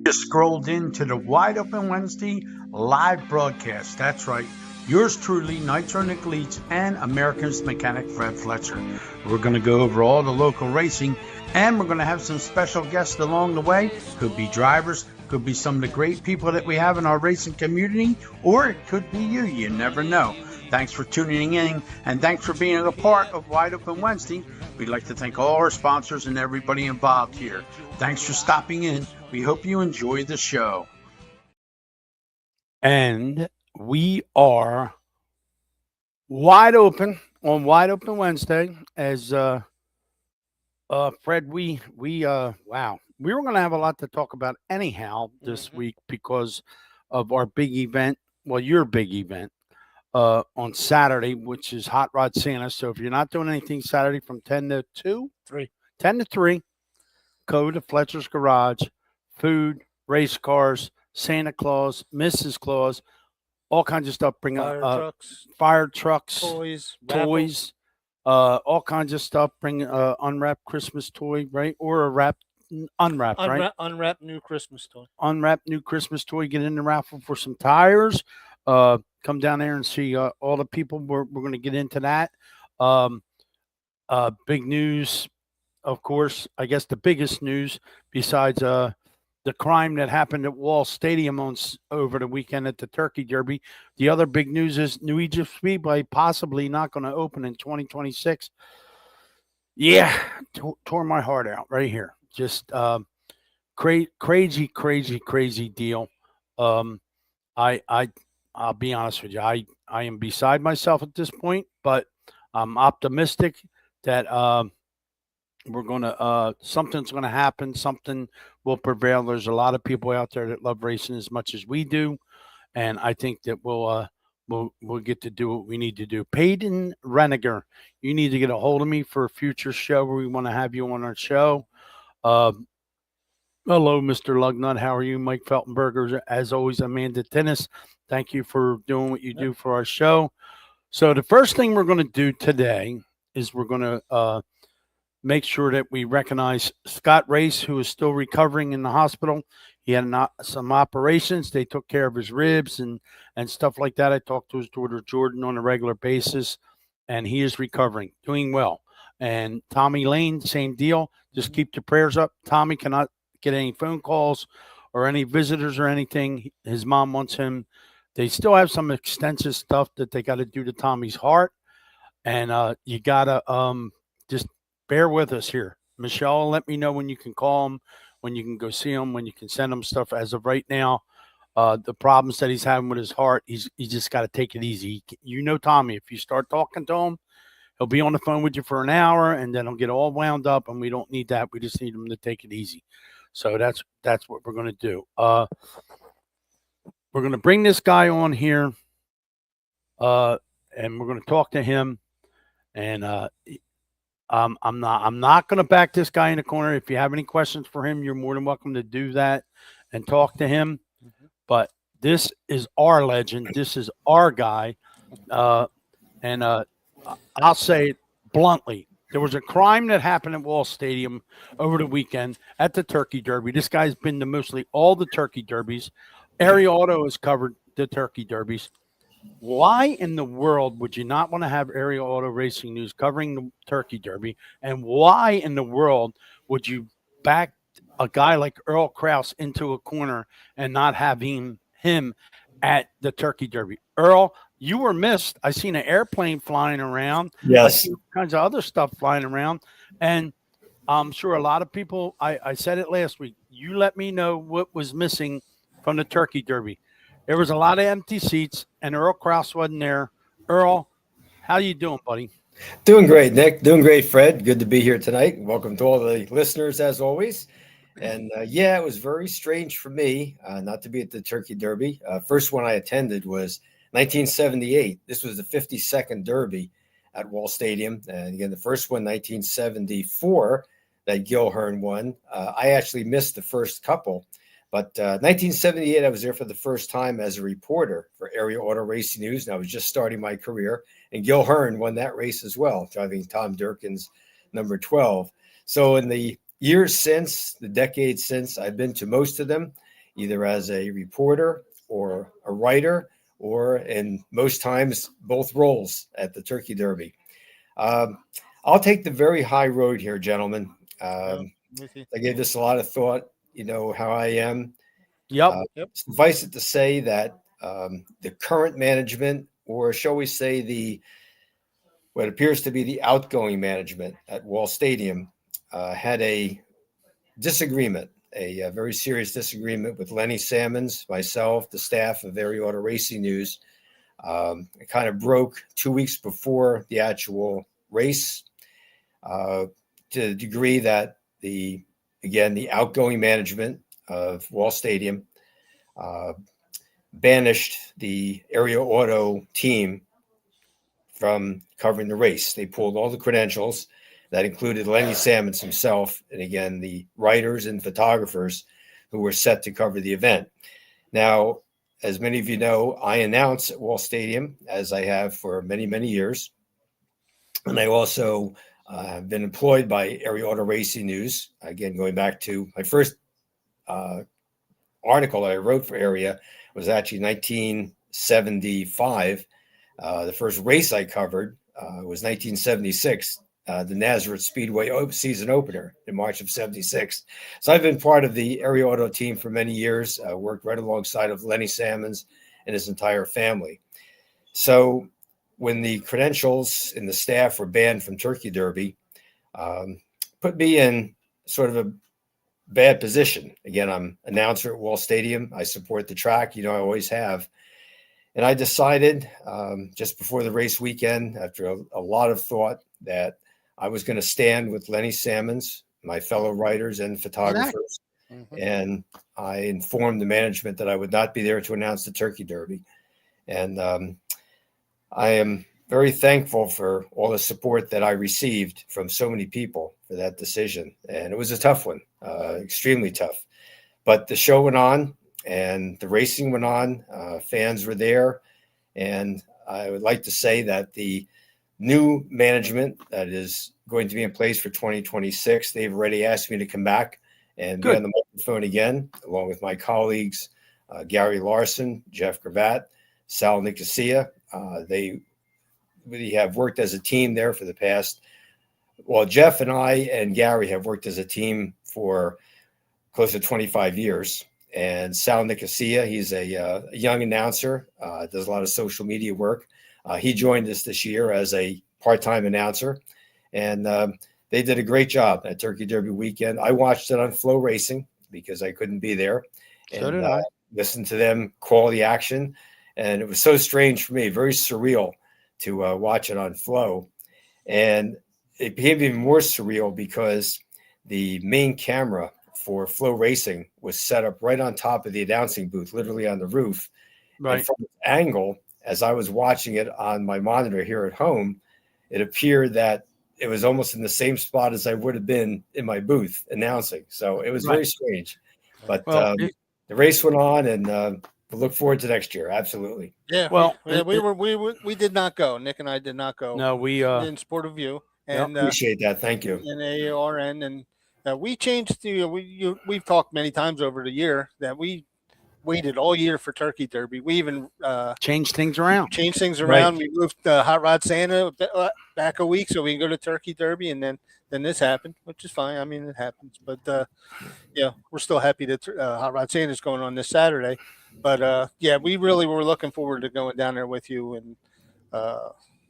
Just scrolled into the Wide Open Wednesday live broadcast. That's right. Yours truly, Nitro Nick Leach and American's mechanic Fred Fletcher. We're going to go over all the local racing, and we're going to have some special guests along the way. Could be drivers, could be some of the great people that we have in our racing community, or it could be you. You never know. Thanks for tuning in, and thanks for being a part of Wide Open Wednesday. We'd like to thank all our sponsors and everybody involved here. Thanks for stopping in. We hope you enjoy the show. And we are wide open on Wide Open Wednesday as Fred, wow. We were going to have a lot to talk about anyhow this week because of our big event, well, your big event on Saturday, which is Hot Rod Santa. So if you're not doing anything Saturday from 10 to 2, 10 to 3, go to Fletcher's Garage, food, race cars, Santa Claus, Mrs. Claus, all kinds of stuff. Bring fire trucks, toys, all kinds of stuff. Bring unwrapped Christmas toy, right? Or a unwrapped, right? Unwrapped new Christmas toy. Unwrapped new Christmas toy. Get in the raffle for some tires. Come down there and see all the people. We're going to get into that. Big news, of course. I guess the biggest news besides the crime that happened at Wall Stadium over the weekend at the Turkey Derby. The other big news is New Egypt Speedway possibly not going to open in 2026. Yeah, tore my heart out right here. Just crazy deal. I'll be honest with you. I am beside myself at this point, but I'm optimistic that we're going to something's going to happen. Something will prevail. There's a lot of people out there that love racing as much as we do, and I think that we'll get to do what we need to do. Peyton Reniger, you need to get a hold of me for a future show where we want to have you on our show. Hello, Mr. Lugnut. How are you? Mike Feltenberger, as always. Amanda Tennis, thank you for doing what you do for our show. So the first thing we're going to do today is we're going to make sure that we recognize Scott Race, who is still recovering in the hospital. He had some operations. They took care of his ribs and stuff like that. I talked to his daughter, Jordan, on a regular basis, and he is recovering, doing well. And Tommy Lane, same deal. Just keep the prayers up. Tommy cannot get any phone calls or any visitors or anything. His mom wants him. They still have some extensive stuff that they got to do to Tommy's heart. And you got to just bear with us here. Michelle, let me know when you can call him, when you can go see him, when you can send him stuff. As of right now, the problems that he's having with his heart, he's just got to take it easy. You know Tommy, if you start talking to him, he'll be on the phone with you for an hour, and then he'll get all wound up, and we don't need that. We just need him to take it easy. So that's what we're going to do. We're going to bring this guy on here, and we're going to talk to him. And I'm not going to back this guy in the corner. If you have any questions for him, you're more than welcome to do that and talk to him. But this is our legend. This is our guy. And I'll say it bluntly. There was a crime that happened at Wall Stadium over the weekend at the Turkey Derby. This guy's been to mostly all the Turkey Derbies. Area Auto has covered the Turkey Derbies. Why in the world would you not want to have Area Auto Racing News covering the Turkey Derby? And why in the world would you back a guy like Earl Kraus into a corner and not having him at the Turkey Derby? Earl, you were missed. I seen an airplane flying around. Yes. All kinds of other stuff flying around. And I'm sure a lot of people, I said it last week, you let me know what was missing from the Turkey Derby. There was a lot of empty seats, and Earl Kraus wasn't there. Earl, how you doing, buddy? Doing great, Nick. Doing great, Fred. Good to be here tonight. Welcome to all the listeners, as always. And it was very strange for me not to be at the Turkey Derby. First one I attended was 1978. This was the 52nd Derby at Wall Stadium. And again, the first one, 1974, that Gil Hearn won. I actually missed the first couple. But 1978, I was there for the first time as a reporter for Area Auto Racing News, and I was just starting my career. And Gil Hearn won that race as well, driving Tom Durkin's number 12. So in the years since, the decades since, I've been to most of them. either as a reporter or a writer, or in most times, both roles at the Turkey Derby. I'll take the very high road here, gentlemen. I gave this a lot of thought. You know how I am. Yep. Suffice it to say that the current management, or shall we say what appears to be the outgoing management at Wall Stadium, had a disagreement, a very serious disagreement with Lenny Salmons, myself, the staff of Area Auto Racing News. It kind of broke 2 weeks before the actual race, to the degree that the outgoing management of Wall Stadium banished the Area Auto team from covering the race. They pulled all the credentials. That included Lenny Salmons himself, and again, the writers and photographers who were set to cover the event. Now, as many of you know, I announce at Wall Stadium, as I have for many, many years. And I also have been employed by Area Auto Racing News. Again, going back to my first article that I wrote for Area was actually 1975. The first race I covered was 1976, the Nazareth Speedway season opener in March of 76. So I've been part of the Area Auto team for many years, worked right alongside of Lenny Salmons and his entire family. So when the credentials and the staff were banned from Turkey Derby, put me in sort of a bad position. Again, I'm announcer at Wall Stadium. I support the track, I always have. And I decided just before the race weekend, after a lot of thought, that I was going to stand with Lenny Salmons, my fellow writers and photographers. Mm-hmm. And I informed the management that I would not be there to announce the Turkey Derby. And I am very thankful for all the support that I received from so many people for that decision. And it was a tough one, extremely tough. But the show went on and the racing went on. Fans were there. And I would like to say that the new management that is going to be in place for 2026, they've already asked me to come back and be on the microphone again, along with my colleagues, Gary Larson, Jeff Gravatt, Sal Nicosia. They really have worked as a team there for the past, Jeff and I and Gary have worked as a team for close to 25 years. And Sal Nicosia, he's a young announcer, does a lot of social media work. He joined us this year as a part-time announcer, and they did a great job at Turkey Derby weekend. I watched it on Flow Racing because I couldn't be there, and listened to them call the action. And it was so strange for me, very surreal to watch it on Flow. And it became even more surreal because the main camera for Flow Racing was set up right on top of the announcing booth, literally on the roof. Right. And from the angle, as I was watching it on my monitor here at home, it appeared that it was almost in the same spot as I would have been in my booth announcing. So it was very strange. But the race went on, and we'll look forward to next year. Absolutely. Yeah. We did not go. Nick and I did not go. No, we in Sport of View. And appreciate that. Thank you. And AARN, and we changed. We've talked many times over the year that we waited all year for Turkey Derby. We even changed things around. Right. We moved Hot Rod Santa back a week so we can go to Turkey Derby, and then this happened, which is fine. I mean, it happens. But we're still happy that Hot Rod Santa is going on this Saturday. But we really were looking forward to going down there with you and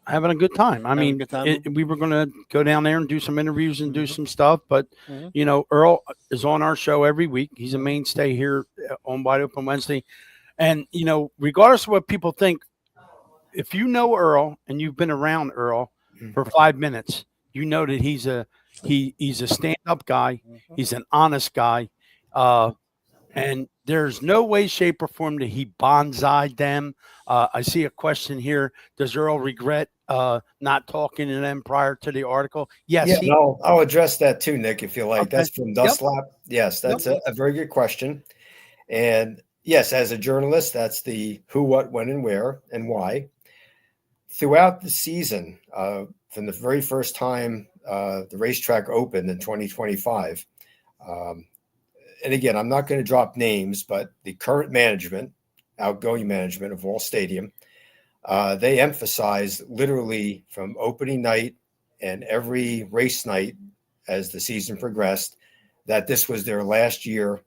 having a good time. I mean, we were going to go down there and do some interviews and do some stuff. But, Earl is on our show every week. He's a mainstay here on Wide Open Wednesday. And, regardless of what people think, if you know Earl and you've been around Earl for 5 minutes, you know that he's a stand-up guy. He's an honest guy. And there's no way, shape, or form that he bonsai'd them. I see a question here. Does Earl regret not talking to them prior to the article? Yes. Yeah, I'll address that too, Nick, if you like. Okay. That's from Dustlap. Yes, that's a very good question. And yes, as a journalist, that's the who, what, when, and where, and why. Throughout the season, from the very first time the racetrack opened in 2025, and again, I'm not going to drop names, but the current management, outgoing management of Wall Stadium, they emphasized literally from opening night and every race night as the season progressed that this was their last year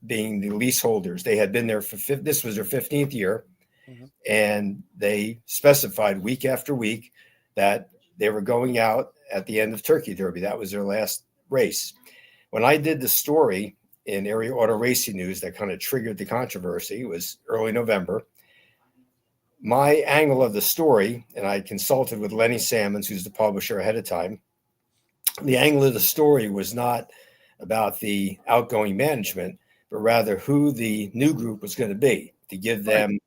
being the leaseholders. They had been there this was their 15th year, and they specified week after week that they were going out at the end of Turkey Derby. That was their last race. When I did the story in Area Auto Racing News that kind of triggered the controversy, it was early November. My angle of the story, and I consulted with Lenny Salmons, who's the publisher, ahead of time. The angle of the story was not about the outgoing management, but rather who the new group was going to be, to give them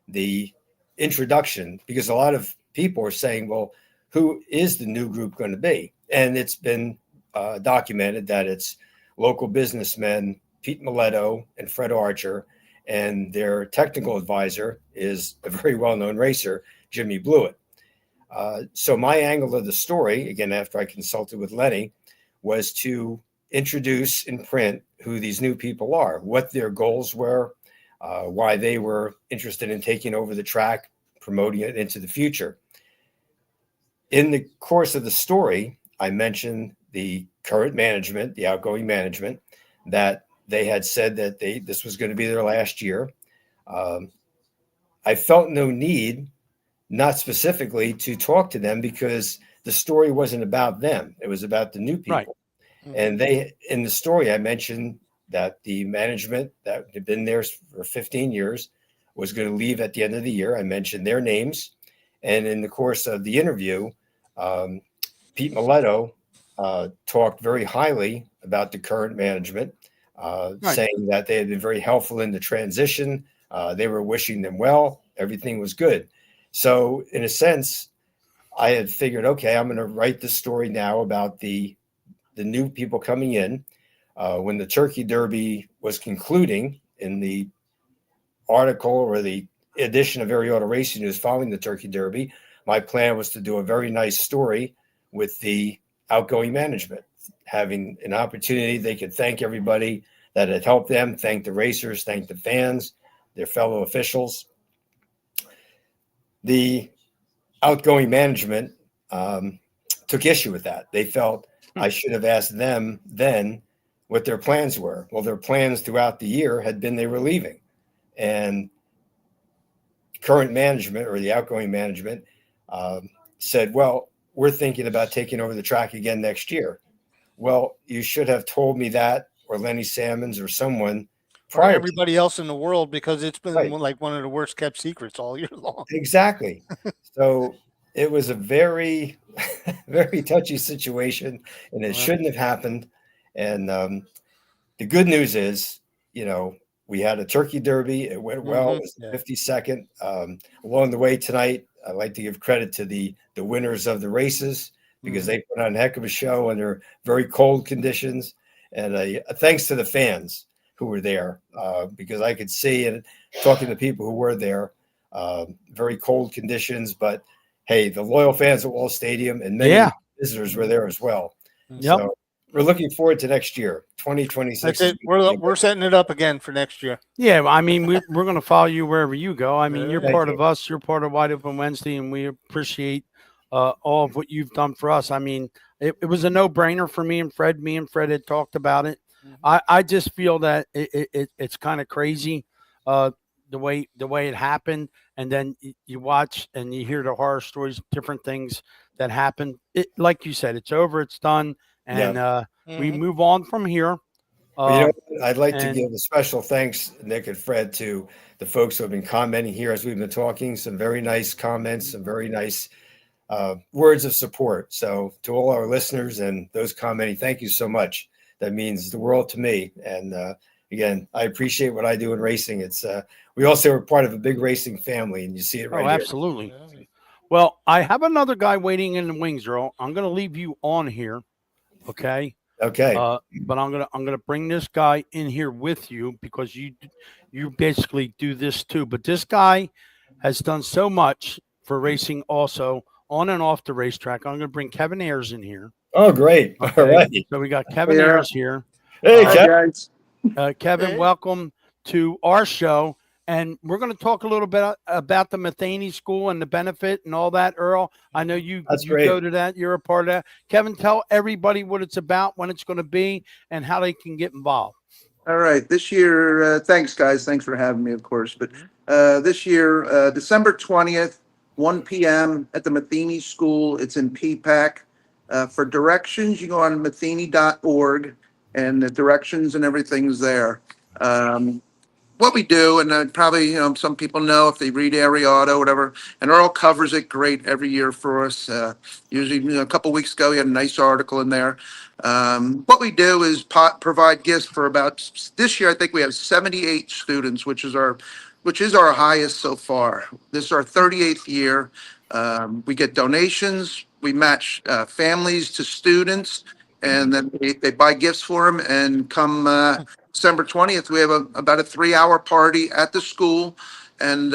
the introduction, because a lot of people are saying, well, who is the new group going to be? And it's been documented that it's local businessmen, Pete Miletto and Fred Archer, and their technical advisor is a very well-known racer, Jimmy Blewett. So my angle of the story, again, after I consulted with Lenny, was to introduce in print who these new people are, what their goals were, why they were interested in taking over the track, promoting it into the future. In the course of the story, I mentioned the current management, the outgoing management, that they had said that this was going to be their last year. I felt no need, not specifically, to talk to them because the story wasn't about them. It was about the new people. Right. And in the story, I mentioned that the management that had been there for 15 years was going to leave at the end of the year. I mentioned their names. And in the course of the interview, Pete Miletto talked very highly about the current management, saying that they had been very helpful in the transition. They were wishing them well. Everything was good. So in a sense, I had figured, okay, I'm going to write the story now about the new people coming in. When the Turkey Derby was concluding, in the article or the edition of Area Auto Racing News following the Turkey Derby, my plan was to do a very nice story with the outgoing management, having an opportunity they could thank everybody that had helped them, thank the racers, thank the fans, their fellow officials. The outgoing management took issue with that. They felt I should have asked them then what their plans were. Well, their plans throughout the year had been they were leaving. And current management, or the outgoing management, said, well, we're thinking about taking over the track again next year. Well, you should have told me that, or Lenny Salmons or someone prior, or everybody else in the world, because it's been Right. like one of the worst kept secrets all year long. Exactly. So it was a very, very touchy situation, and it shouldn't have happened. And the good news is, we had a Turkey Derby. It went well. It was the 52nd. Along the way tonight, I'd like to give credit to the winners of the races, because they put on a heck of a show under very cold conditions. And a thanks to the fans who were there, because I could see, and talking to people who were there, very cold conditions. But hey, the loyal fans at Wall Stadium and many visitors were there as well. Yep. So we're looking forward to next year, 2026. That's it. We're setting it up again for next year. Yeah, I mean, we're going to follow you wherever you go. I mean, you're Thank part you. of us. You're part of Wide Open Wednesday, and we appreciate all of what you've done for us. I mean, it was a no-brainer for me and Fred. Me and Fred had talked about it. I just feel that it's kind of crazy the way it happened, and then you watch and you hear the horror stories, different things that happen. It, like you said, it's over, it's done, and we move on from here. But I'd like to give a special thanks, Nick and Fred, to the folks who have been commenting here as we've been talking. Some very nice comments, some very nice words of support. So to all our listeners and those commenting, thank you so much. That means the world to me. And again, I appreciate what I do in racing. It's we also are part of a big racing family, and you see it right here. Absolutely. Well, I have another guy waiting in the wings, Earl. I'm going to leave you on here, okay? Okay. But I'm gonna bring this guy in here with you, because you basically do this too. But this guy has done so much for racing, also on and off the racetrack. I'm gonna bring Kevin Ayers in here. Oh, great. Okay? All right. So we got Kevin Ayers here. Hey, Hi, Kevin. guys. Kevin, Hey. welcome to our show. And we're going to talk a little bit about the Matheny School and the benefit and all that, Earl. I know you That's you go great. to that. You're a part of that. Kevin, tell everybody what it's about, when it's going to be, and how they can get involved. All right, this year, thanks, guys. Thanks for having me, of course. But this year, December 20th, 1 p.m. at the Matheny School. It's in P-PAC. For directions, you go on matheny.org, and the directions and everything's there. What we do, and probably some people know if they read Area Auto, whatever, and Earl covers it great every year for us. Usually, a couple weeks ago, he had a nice article in there. What we do is provide gifts for about this year. I think we have 78 students, which is our highest so far. This is our 38th year. We get donations. We match families to students, and then they buy gifts for them. And come December 20th, we have about a 3-hour party at the school, and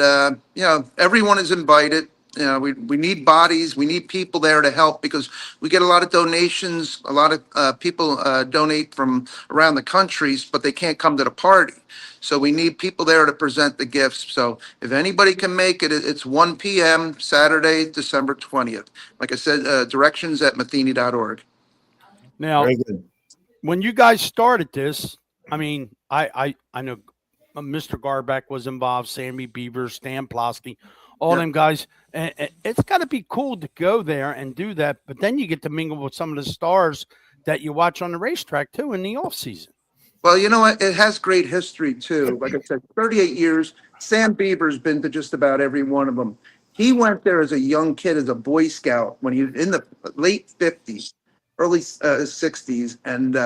everyone is invited. We need bodies. We need people there to help because we get a lot of donations. A lot of people donate from around the countries, but they can't come to the party. So we need people there to present the gifts. So if anybody can make it, it's 1 p.m. Saturday, December 20th. Like I said, directions at matheny.org. Now, Very good. when you guys started this, I mean, I know Mr. Garbeck was involved, Sammy Beaver, Stan Plosky, all Yeah. them guys. And it's got to be cool to go there and do that. But then you get to mingle with some of the stars that you watch on the racetrack too in the off season. Well, you know what? It has great history too. Like I said, 38 years. Sam Beaver's been to just about every one of them. He went there as a young kid, as a Boy Scout, when he was in the late 50s, early 60s, and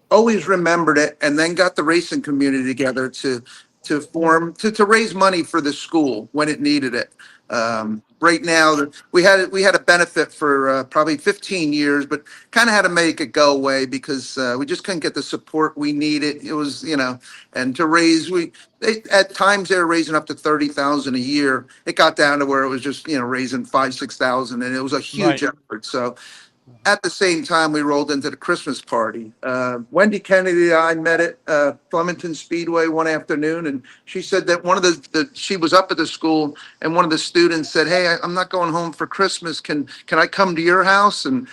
always remembered it. And then got the racing community together to raise money for the school when it needed it. Right now, we had a benefit for probably 15 years, but kind of had to make it go away because we just couldn't get the support we needed. It was, and to raise, at times they were raising up to 30,000 a year. It got down to where it was just, raising 5,000-6,000, and it was a huge Right. effort. So at the same time, we rolled into the Christmas party. Wendy Kennedy and I met at Flemington Speedway one afternoon, and she said that one of she was up at the school, and one of the students said, "Hey, I'm not going home for Christmas. Can I come to your house?" And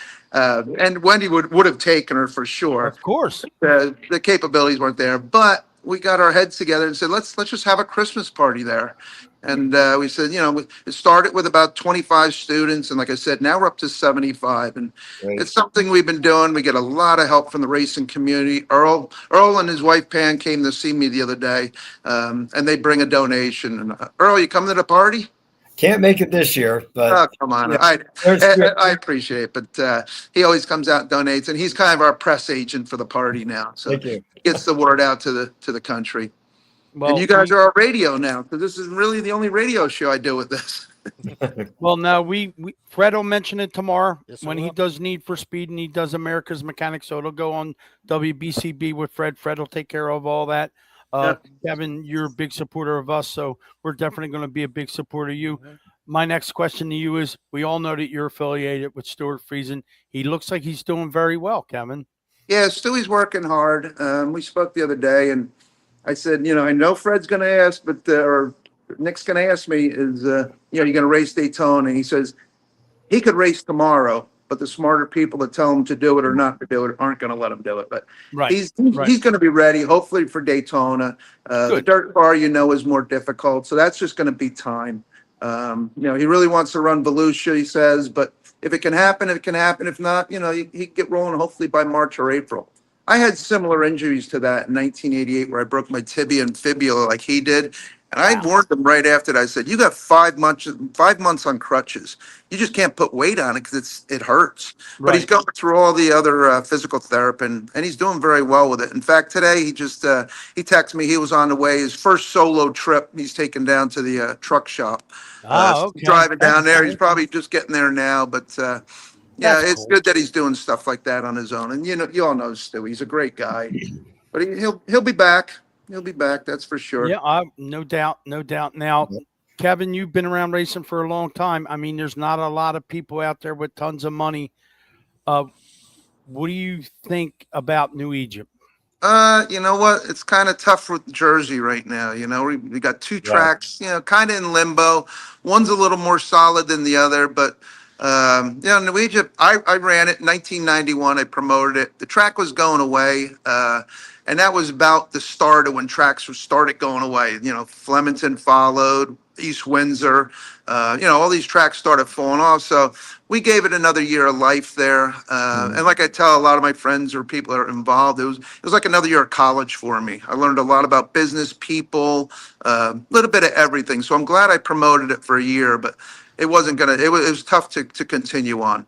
Wendy would have taken her for sure. Of course. The capabilities weren't there, but we got our heads together and said, let's just have a Christmas party there. And we said, it started with about 25 students. And like I said, now we're up to 75. And Great. it's something we've been doing. We get a lot of help from the racing community. Earl and his wife, Pam, came to see me the other day, and they bring a donation. And Earl, you coming to the party? Can't make it this year, Oh, but come on. yeah, there's- I appreciate it, but he always comes out and donates, and he's kind of our press agent for the party now. So thank you. he gets the word out to the country. Well, And you guys are our radio now, because this is really the only radio show I do with this. Well, no, we Fred will mention it tomorrow Yes, I when he will. does Need for Speed and he does America's Mechanic. So it'll go on WBCB with Fred. Fred will take care of all that. Kevin, you're a big supporter of us, so we're definitely going to be a big supporter of you. My next question to you is: we all know that you're affiliated with Stuart Friesen. He looks like he's doing very well, Kevin. Yeah, Stewie's working hard. We spoke the other day, and I said, I know Fred's going to ask, but or Nick's going to ask me, is you're going to race Daytona? And he says he could race tomorrow, but the smarter people that tell him to do it or not to do it aren't going to let him do it. But Right. he's Right. going to be ready, hopefully for Daytona. The Good. dirt bar, is more difficult, so that's just going to be time. He really wants to run Volusia, he says, but if it can happen, it can happen. If not, he can get rolling hopefully by March or April. I had similar injuries to that in 1988 where I broke my tibia and fibula like he did. And I Wow. warned him right after that. I said, you got 5 months on crutches. You just can't put weight on it because it hurts. But he's Right. going through all the other physical therapy, and he's doing very well with it. In fact, today he just he texted me. He was on the way, his first solo trip. He's taken down to the truck shop. Oh, okay. Driving down That's there. He's cool. probably just getting there now. But yeah, That's it's cool. good that he's doing stuff like that on his own. And you all know Stu. He's a great guy. But he'll be back. He'll be back. That's for sure. Yeah, no doubt, no doubt. Now, Kevin, you've been around racing for a long time. I mean, there's not a lot of people out there with tons of money. What do you think about New Egypt? You know what? It's kind of tough with Jersey right now. You know, we got two tracks, you know, kind of in limbo. One's a little more solid than the other, but you know, New Egypt, I ran it in 1991. I promoted it. The track was going away, and that was about the start of when tracks started going away. You know, Flemington followed, East Windsor, you know, all these tracks started falling off. So we gave it another year of life there. And like I tell a lot of my friends or people that are involved, it was like another year of college for me. I learned a lot about business, people, a little bit of everything. So I'm glad I promoted it for a year, but it wasn't gonna. It was tough to continue on.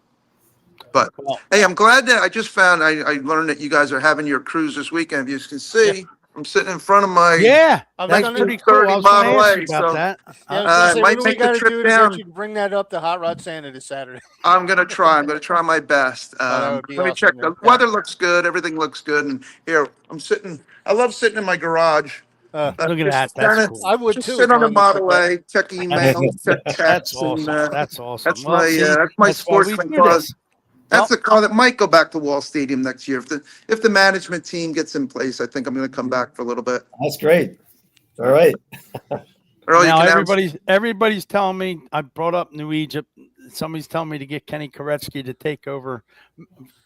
But Well, hey, I'm glad that I just found. I learned that you guys are having your cruise this weekend. As you can see, I'm sitting in front of my. yeah, I was that's gonna- pretty cool. I was going to Model ask A, you about so- that. Yeah, I was gonna say, might what do we make the got to trip do to down. get you to bring that up to Hot Rod Santa this Saturday? I'm gonna try. I'm gonna try my best. that would be Let me awesome, check. man. The weather looks good. Everything looks good. And here I'm sitting. I love sitting in my garage. Look at Just that. That's kinda- cool. I would Just too. sit on a if I looked Model like A, check emails, check That's texts, awesome. and That's awesome. that's Well, my see, that's my that's why we sportsman do car. this. That's the car that might go back to Wall Stadium next year if the management team gets in place. I think I'm going to come back for a little bit. That's great. All right. Earl, you Now can have- everybody's telling me, I brought up New Egypt. Somebody's telling me to get Kenny Koretsky to take over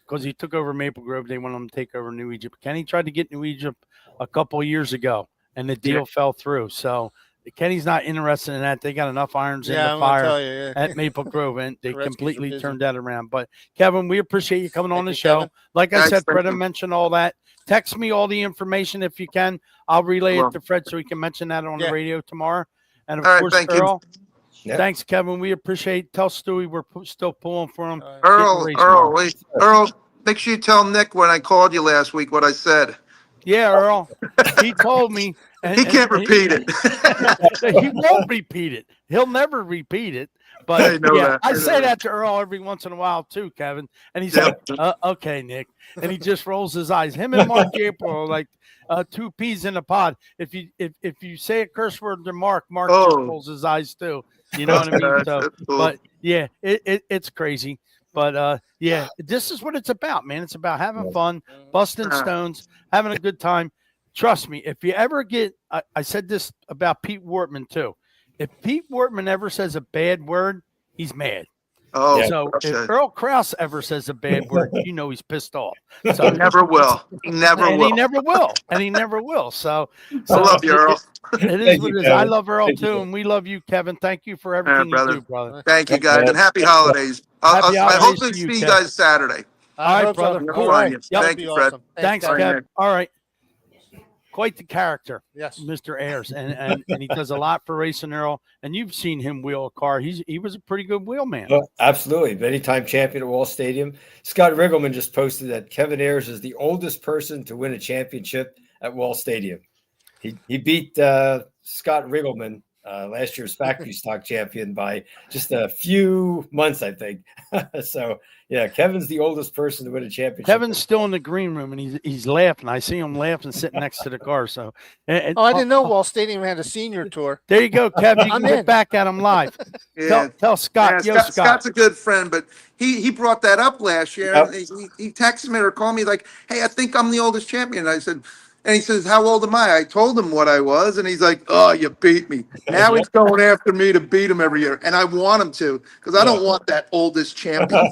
because he took over Maple Grove. They want him to take over New Egypt. Kenny tried to get New Egypt a couple of years ago, and the deal fell through. So Kenny's not interested in that. They got enough irons in yeah, the I'm gonna fire tell you. Yeah. at Maple Grove, and they Koretsky's completely busy. turned that around. But Kevin, we appreciate you coming on Thank the you, show. Kevin. Like I Thanks, said, thank Fred you. mentioned all that. Text me all the information if you can. I'll relay Well. it to Fred so he can mention that on Yeah. the radio tomorrow. And of All right, course, thank you. Earl. Yeah. Thanks, Kevin. We appreciate. Tell Stewie we're still pulling for him. Earl, Getting Earl, raised wait, Earl, make sure you tell Nick when I called you last week what I said. Yeah, Earl. He told me. And, He can't repeat it. He won't repeat it. He'll never repeat it. I But know yeah, that. I I know say that. that to Earl every once in a while too, Kevin. And he's Yep. like, "Okay, Nick," and he just rolls his eyes. Him and Mark April are like two peas in a pod. If you say a curse word to Mark just Oh. rolls his eyes too. You know what I mean? So, That's cool. but yeah, it's crazy. But yeah, this is what it's about, man. It's about having fun, busting stones, having a good time. Trust me, if you ever get, I said this about Pete Wortman too. If Pete Wortman ever says a bad word, he's mad. Oh, So gosh, if Earl Krause ever says a bad word, you know he's pissed off. he So never will. He never and will. he never will, and he never will. So I love you, Earl. It is Thank what you, it is. I Kevin. love Earl Thank you. too, and we love you, Kevin. Thank you for everything you brother. do, brother. Thank you, guys, Yeah. and happy holidays. Happy I hope holidays to to you, see you Kev. guys Saturday. I All right, hope so. brother. All Cool. right. Thank That'd you, be Fred. awesome. Thanks, All right, Kev. Nick. All right. Quite the character, Yes. Mr. Ayers, and he does a lot for Racing Earl. And you've seen him wheel a car. He was a pretty good wheelman. Oh, absolutely. Many-time champion at Wall Stadium. Scott Riggleman just posted that Kevin Ayers is the oldest person to win a championship at Wall Stadium. He beat Scott Riggleman, last year's factory stock champion, by just a few months, I think. So, yeah, Kevin's the oldest person to win a championship. Kevin's still in the green room, and he's laughing. I see him laughing sitting next to the car. So, Oh, I didn't know Wall Stadium had a senior tour. There you go, Kev. You I'm can get in. back at him live. Yeah. Tell Scott. Yeah, Yo, Scott. Scott's a good friend, but he brought that up last year. Yep. And he texted me or called me like, "Hey, I think I'm the oldest champion." I said, and he says, "How old am I?" I told him what I was, and he's like, "Oh, you beat me." Now he's going after me to beat him every year, and I want him to because I don't want that oldest champion.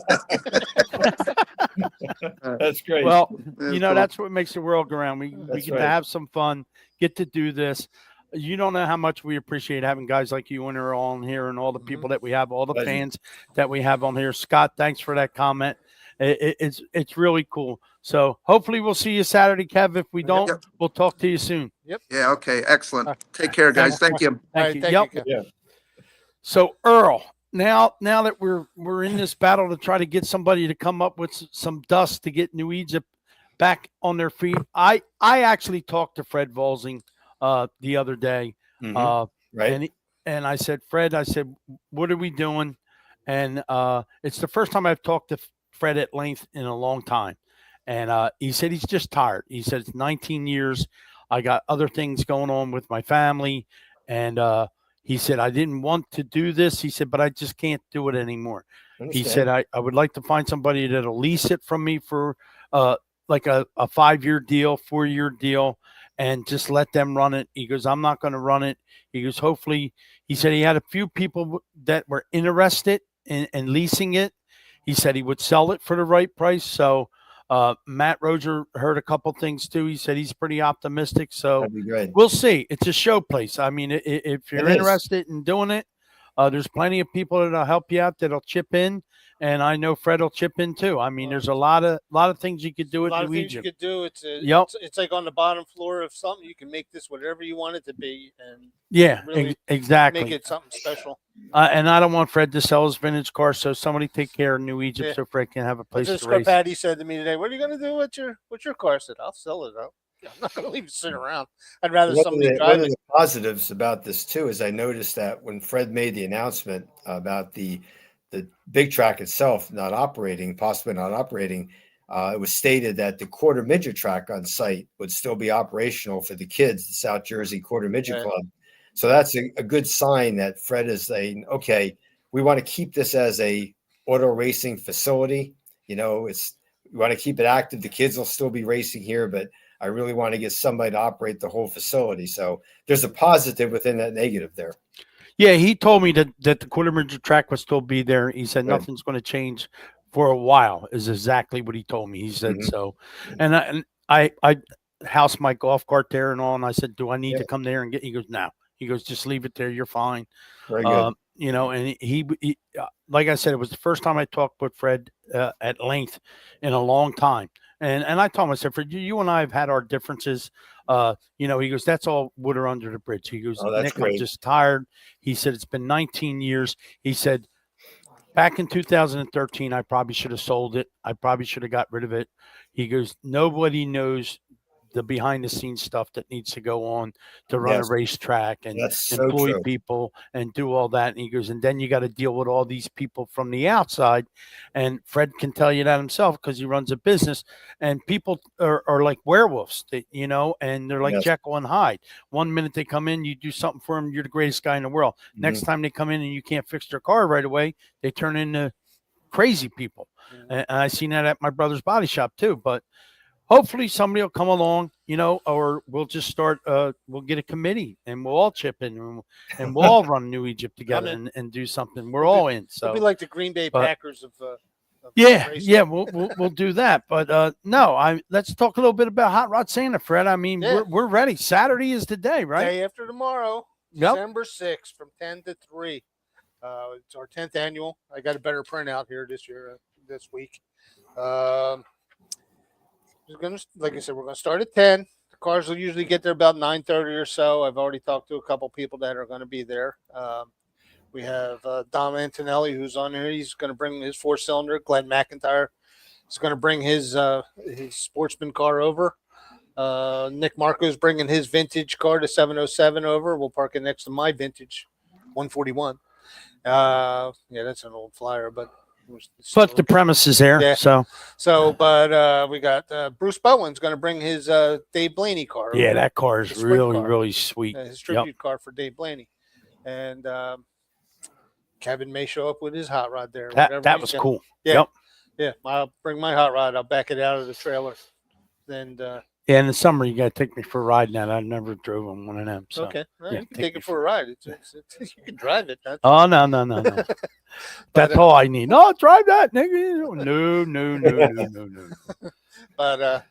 That's great. Well, That's you know, cool. that's what makes the world go around. We That's get right. to have some fun, get to do this. You don't know how much we appreciate having guys like you and Earl on here, and all the people that we have, all the Pleasure. fans that we have on here. Scott, thanks for that comment. It's really cool. So hopefully we'll see you Saturday, Kev. If we don't, Yep. we'll talk to you soon. Yeah. Okay. Excellent. Take care, guys. Thank you. All Thank right, you. thank Yep. you. Kev. Yeah. So Earl, now that we're in this battle to try to get somebody to come up with some dust to get New Egypt back on their feet, I actually talked to Fred Volsing the other day, Mhm. Right. and I said, Fred, I said, what are we doing? And it's the first time I've talked to Fred at length in a long time, and he said he's just tired. He said it's 19 years. I got other things going on with my family, and he said, I didn't want to do this. He said, but I just can't do it anymore. He Understand. said, I would like to find somebody that'll lease it from me for like a 5-year deal, 4-year deal, and just let them run it. He goes, I'm not going to run it. He goes, hopefully, he said he had a few people that were interested in leasing it. He said he would sell it for the right price. So Matt Roger heard a couple things too. He said he's pretty optimistic. So That'd be great. we'll see. It's a show place. I mean, if you're It is. interested in doing it, there's plenty of people that'll help you out, that'll chip in, and I know Fred will chip in too. I mean, there's a lot of things you could do A at lot of New things you Egypt. could do. Yep. It's like on the bottom floor of something. You can make this whatever you want it to be, and Yeah, really exactly. make it something special. And I don't want Fred to sell his vintage car, so somebody take care of New Egypt Yeah. so Fred can have a place Just to what race. Patty said to me today. What are you going to do with your car? I said, I'll sell it out. I'm not going to leave it sit around. I'd rather One somebody of drive it. the positives about this too is I noticed that when Fred made the announcement about the big track itself not operating, possibly not operating, it was stated that the quarter midget track on site would still be operational for the kids, the South Jersey Quarter Midget Right. Club. So that's a good sign that Fred is saying, okay, we want to keep this as a auto racing facility. You know, we want to keep it active. The kids will still be racing here, but I really want to get somebody to operate the whole facility. So there's a positive within that negative there. Yeah, he told me that the quarter midget track will still be there. He said Good. nothing's going to change for a while. Is exactly what he told me. He said Mhm. so, and I housed my golf cart there and all, and I said, do I need Yeah. to come there and get? He goes, no. He goes, just leave it there. You're fine. Very good. You know, and he like I said, it was the first time I talked with Fred at length in a long time. And I told him, I said, Fred, you and I have had our differences. You know, he goes, that's all water under the bridge. He goes, Oh, that's Nick, I'm great. just tired. He said, it's been 19 years. He said, back in 2013, I probably should have sold it. I probably should have got rid of it. He goes, nobody knows the behind the scenes stuff that needs to go on to run Yes. a racetrack and That's so employ true. people and do all that. And he goes, and then you got to deal with all these people from the outside. And Fred can tell you that himself because he runs a business. And people are like werewolves, you know, and they're like Yes. Jekyll and Hyde. One minute they come in, you do something for them, you're the greatest guy in the world. Next time they come in and you can't fix their car right away, they turn into crazy people. And I seen that at my brother's body shop too. But hopefully somebody will come along, you know, or we'll just start, we'll get a committee and we'll all chip in and we'll all run New Egypt together and do something. We're all in. It'll So be like the Green Bay Packers of yeah, racing. yeah, we'll do that. But no, let's talk a little bit about Hot Rod Santa, Fred. I mean, Yeah. we're ready. Saturday is the day, right? Day after tomorrow, Yep. December 6th from 10 to 3. It's our 10th annual. I got a better printout here this year, this week. Like I said, we're going to start at 10. The cars will usually get there about 9:30 or so. I've already talked to a couple people that are going to be there. We have Dom Antonelli, who's on here. He's going to bring his 4-cylinder. Glenn McIntyre is going to bring his sportsman car over. Nick Marco's bringing his vintage car, the 707, over. We'll park it next to my vintage 141. Yeah, that's an old flyer, but The premise is there. Yeah. So but we got Bruce Bowen's going to bring his Dave Blaney car. yeah, over. that car is The sprint really, car. really sweet. His tribute car for Dave Blaney, and Kevin may show up with his hot rod there. whatever That he's was got. cool. Yeah. Yep. Yeah, I'll bring my hot rod. I'll back it out of the trailer. And Yeah, in the summer you got to take me for a ride now. I never drove on one of them. So. okay, well, yeah, you can take take me it for a ride. You can drive it. That's, Oh no. That's all I need. No, drive that, nigga. No. but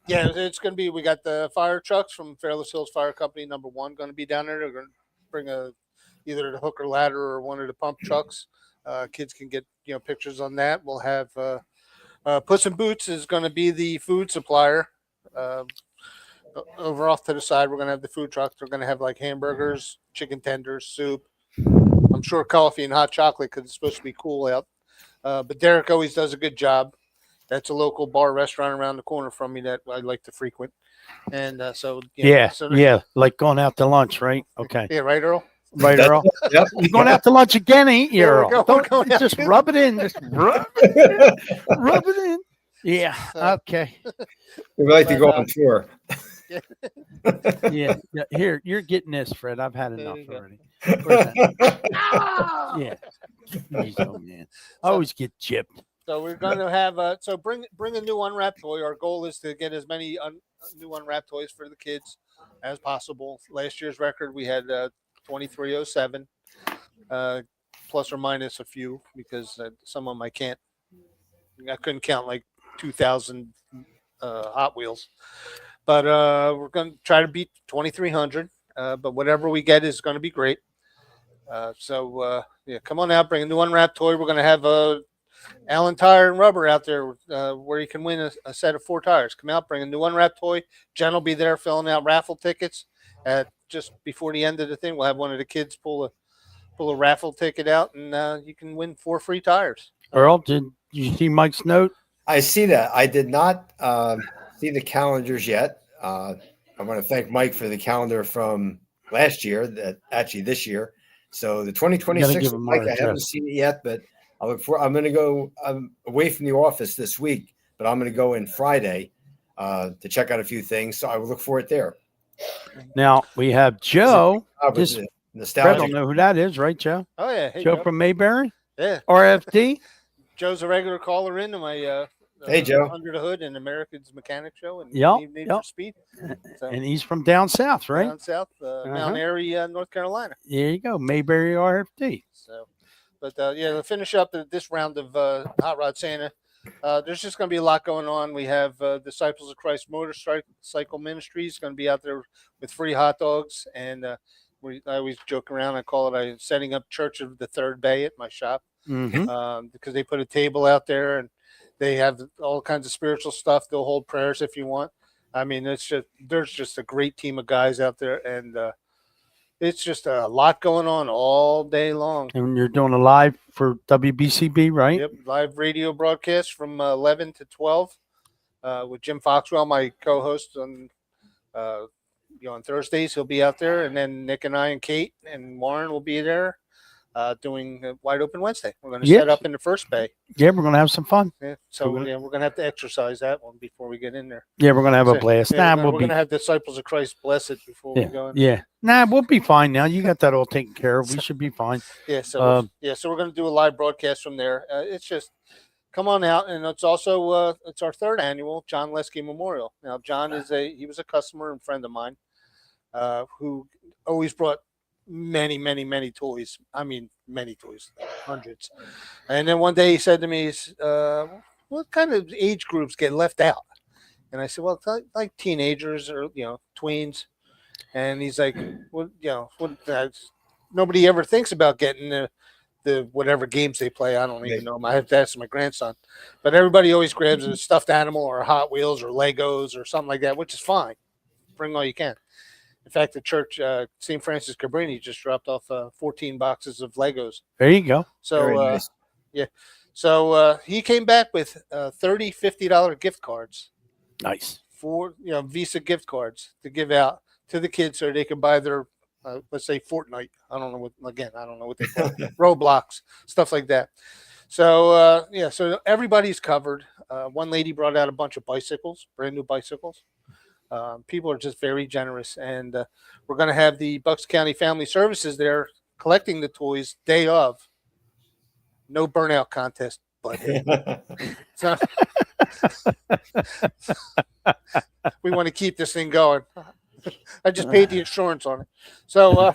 yeah, it's going to be. We got the fire trucks from Fairless Hills Fire Company number 1 going to be down there. They're going to bring either the hooker ladder or one of the pump trucks. Kids can get pictures on that. We'll have Puss in Boots is going to be the food supplier. Over off to the side, we're going to have the food trucks. They're going to have like hamburgers, chicken tenders, soup. I'm sure coffee and hot chocolate because it's supposed to be cool out. But Derek always does a good job. That's a local bar restaurant around the corner from me that I like to frequent. And so Yeah, like going out to lunch, right? Okay. Yeah, right, Earl? Right, That's- Earl. Yep. You're going out to lunch again, ain't you, There we Earl? go. Don't- We're going out just again. rub it in. Just rub it in. Yeah. Okay. We like to go But, on tour. Yeah. Here, you're getting this, Fred. I've had enough you go. already. Where's that? Yeah. Jeez, oh man. I always get chipped. So we're going to have so bring a new unwrapped toy. Our goal is to get as many new unwrapped toys for the kids as possible. Last year's record we had 2307, plus or minus a few because some of them I couldn't count like 2,000 Hot Wheels, but we're going to try to beat 2,300. But whatever we get is going to be great. So yeah, come on out, bring a new unwrapped toy. We're going to have Allen Tire and Rubber out there where you can win a set of 4 tires. Come out, bring a new unwrapped toy. Jen will be there filling out raffle tickets just before the end of the thing. We'll have one of the kids pull a raffle ticket out, and you can win 4 free tires. Earl, did you see Mike's note? I see that. I did not see the calendars yet. I want to thank Mike for the calendar from last year, that actually this year. So the 2026, give him Mike, our I haven't address. seen it yet, but I look for. I'm going to go. I'm away from the office this week, but I'm going to go in Friday to check out a few things. So I will look for it there. Now we have Joe. But This- the Fred nostalgic. don't know who that is, right, Joe? Oh yeah, hey, Joe Joe. from Mayberry, Yeah, RFD. Joe's a regular caller into my Hey, Joe. Under the Hood and America's Mechanic Show and Yep, Need yep. for Speed. So, And he's from down south, right? down south, Mount Airy, North Carolina. There you go, Mayberry RFD. So, but yeah, to finish up this round of Hot Rod Santa, there's just going to be a lot going on. We have Disciples of Christ Motorcycle Ministries going to be out there with free hot dogs, and I always joke around. I call it I'm setting up Church of the Third Bay at my shop because they put a table out there and they have all kinds of spiritual stuff. They'll hold prayers if you want. I mean, there's just a great team of guys out there, and it's just a lot going on all day long. And you're doing a live for WBCB, right? Yep, live radio broadcast from 11 to 12 with Jim Foxwell, my co-host on on Thursdays. He'll be out there, and then Nick and I and Kate and Warren will be there doing Wide Open Wednesday. We're going to set up in the first bay. Yeah, we're gonna have some fun. Yeah, so We're gonna- we're going to have to exercise that one before we get in there. Yeah, we're gonna have a So, blast. yeah, Nah, we're we'll going be. to have Disciples of Christ bless it before we go in. Yeah, nah, we'll be fine now. You got that all taken care of. We should be fine. Yeah, so so we're going to do a live broadcast from there. It's just come on out, and it's also it's our 3rd annual John Lesky Memorial. Now, John he was a customer and friend of mine who always brought many toys. I mean, many toys, hundreds. And then one day he said to me, "What kind of age groups get left out?" And I said, "Well, it's like teenagers or tweens." And he's like, "Well, nobody ever thinks about getting the whatever games they play. I don't even know them. I have to ask my grandson. But everybody always grabs a stuffed animal or Hot Wheels or Legos or something like that, which is fine. Bring all you can." In fact, the church, St. Francis Cabrini, just dropped off 14 boxes of Legos. There you go. So, Very nice. so he came back with $30, $50 gift cards Nice. for Visa gift cards to give out to the kids so they can buy their let's say Fortnite. I don't know what they call it. Roblox, stuff like that. So so everybody's covered. One lady brought out a bunch of bicycles, brand new bicycles. People are just very generous, and we're going to have the Bucks County Family Services there collecting the toys day of. No burnout contest, but so, we want to keep this thing going. I just paid the insurance on it, so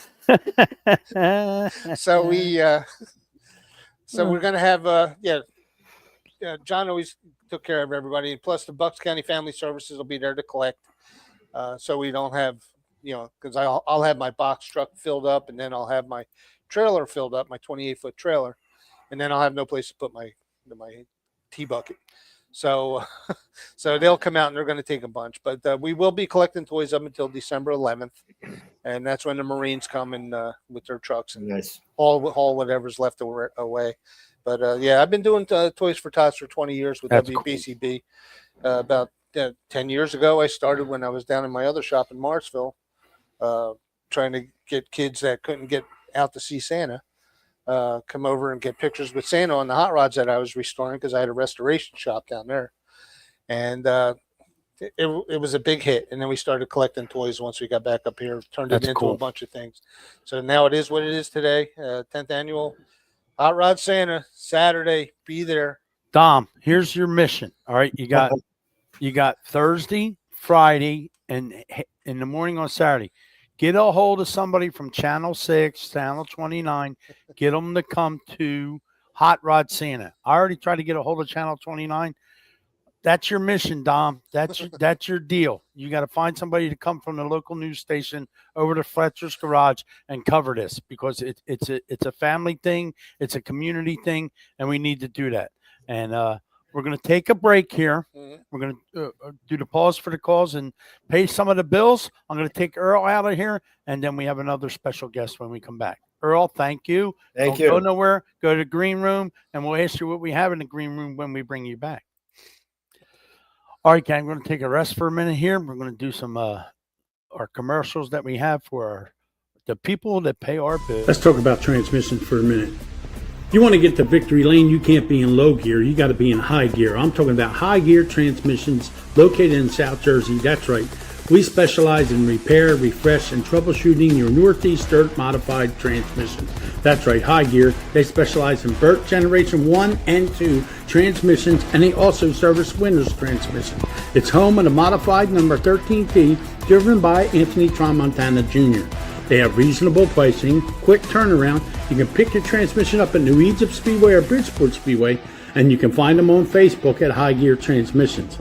we're going to have John always took care of everybody, and plus the Bucks County Family Services will be there to collect. So we don't have, because I'll have my box truck filled up, and then I'll have my trailer filled up, my 28-foot trailer, and then I'll have no place to put my tea bucket. So they'll come out and they're going to take a bunch, but we will be collecting toys up until December 11th, and that's when the Marines come in with their trucks and Nice. haul whatever's left away. But I've been doing Toys for Tots for 20 years with That's cool. WBCB. About 10 years ago, I started when I was down in my other shop in Marsville, trying to get kids that couldn't get out to see Santa come over and get pictures with Santa on the hot rods that I was restoring, because I had a restoration shop down there. And it was a big hit. And then we started collecting toys once we got back up here, turned That's it into cool. a bunch of things. So now it is what it is today. 10th annual Hot Rod Santa, Saturday. Be there. Dom, here's your mission. All right. You got Thursday, Friday, and in the morning on Saturday. Get a hold of somebody from Channel 6, Channel 29. Get them to come to Hot Rod Santa. I already tried to get a hold of Channel 29. That's your mission, Dom. That's your deal. You got to find somebody to come from the local news station over to Fletcher's Garage and cover this because it's a family thing, it's a community thing, and we need to do that. And we're going to take a break here. We're going to do the pause for the calls and pay some of the bills. I'm going to take Earl out of here, and then we have another special guest when we come back. Earl, thank you. Thank you. Don't go nowhere. Go to the green room, and we'll ask you what we have in the green room when we bring you back. All right, gang, we're going to take a rest for a minute here. We're going to do some our commercials that we have for the people that pay our bills. Let's talk about transmissions for a minute. You want to get to victory lane, you can't be in low gear. You got to be in high gear. I'm talking about high gear transmissions located in South Jersey. That's right. We specialize in repair, refresh, and troubleshooting your Northeast Dirt modified transmissions. That's right, high gear. They specialize in Burt Generation 1 and 2 transmissions, and they also service Winters transmissions. It's home of the modified number 13T, driven by Anthony Tramontana Jr. They have reasonable pricing, quick turnaround. You can pick your transmission up at New Egypt Speedway or Bridgeport Speedway, and you can find them on Facebook at High Gear Transmissions.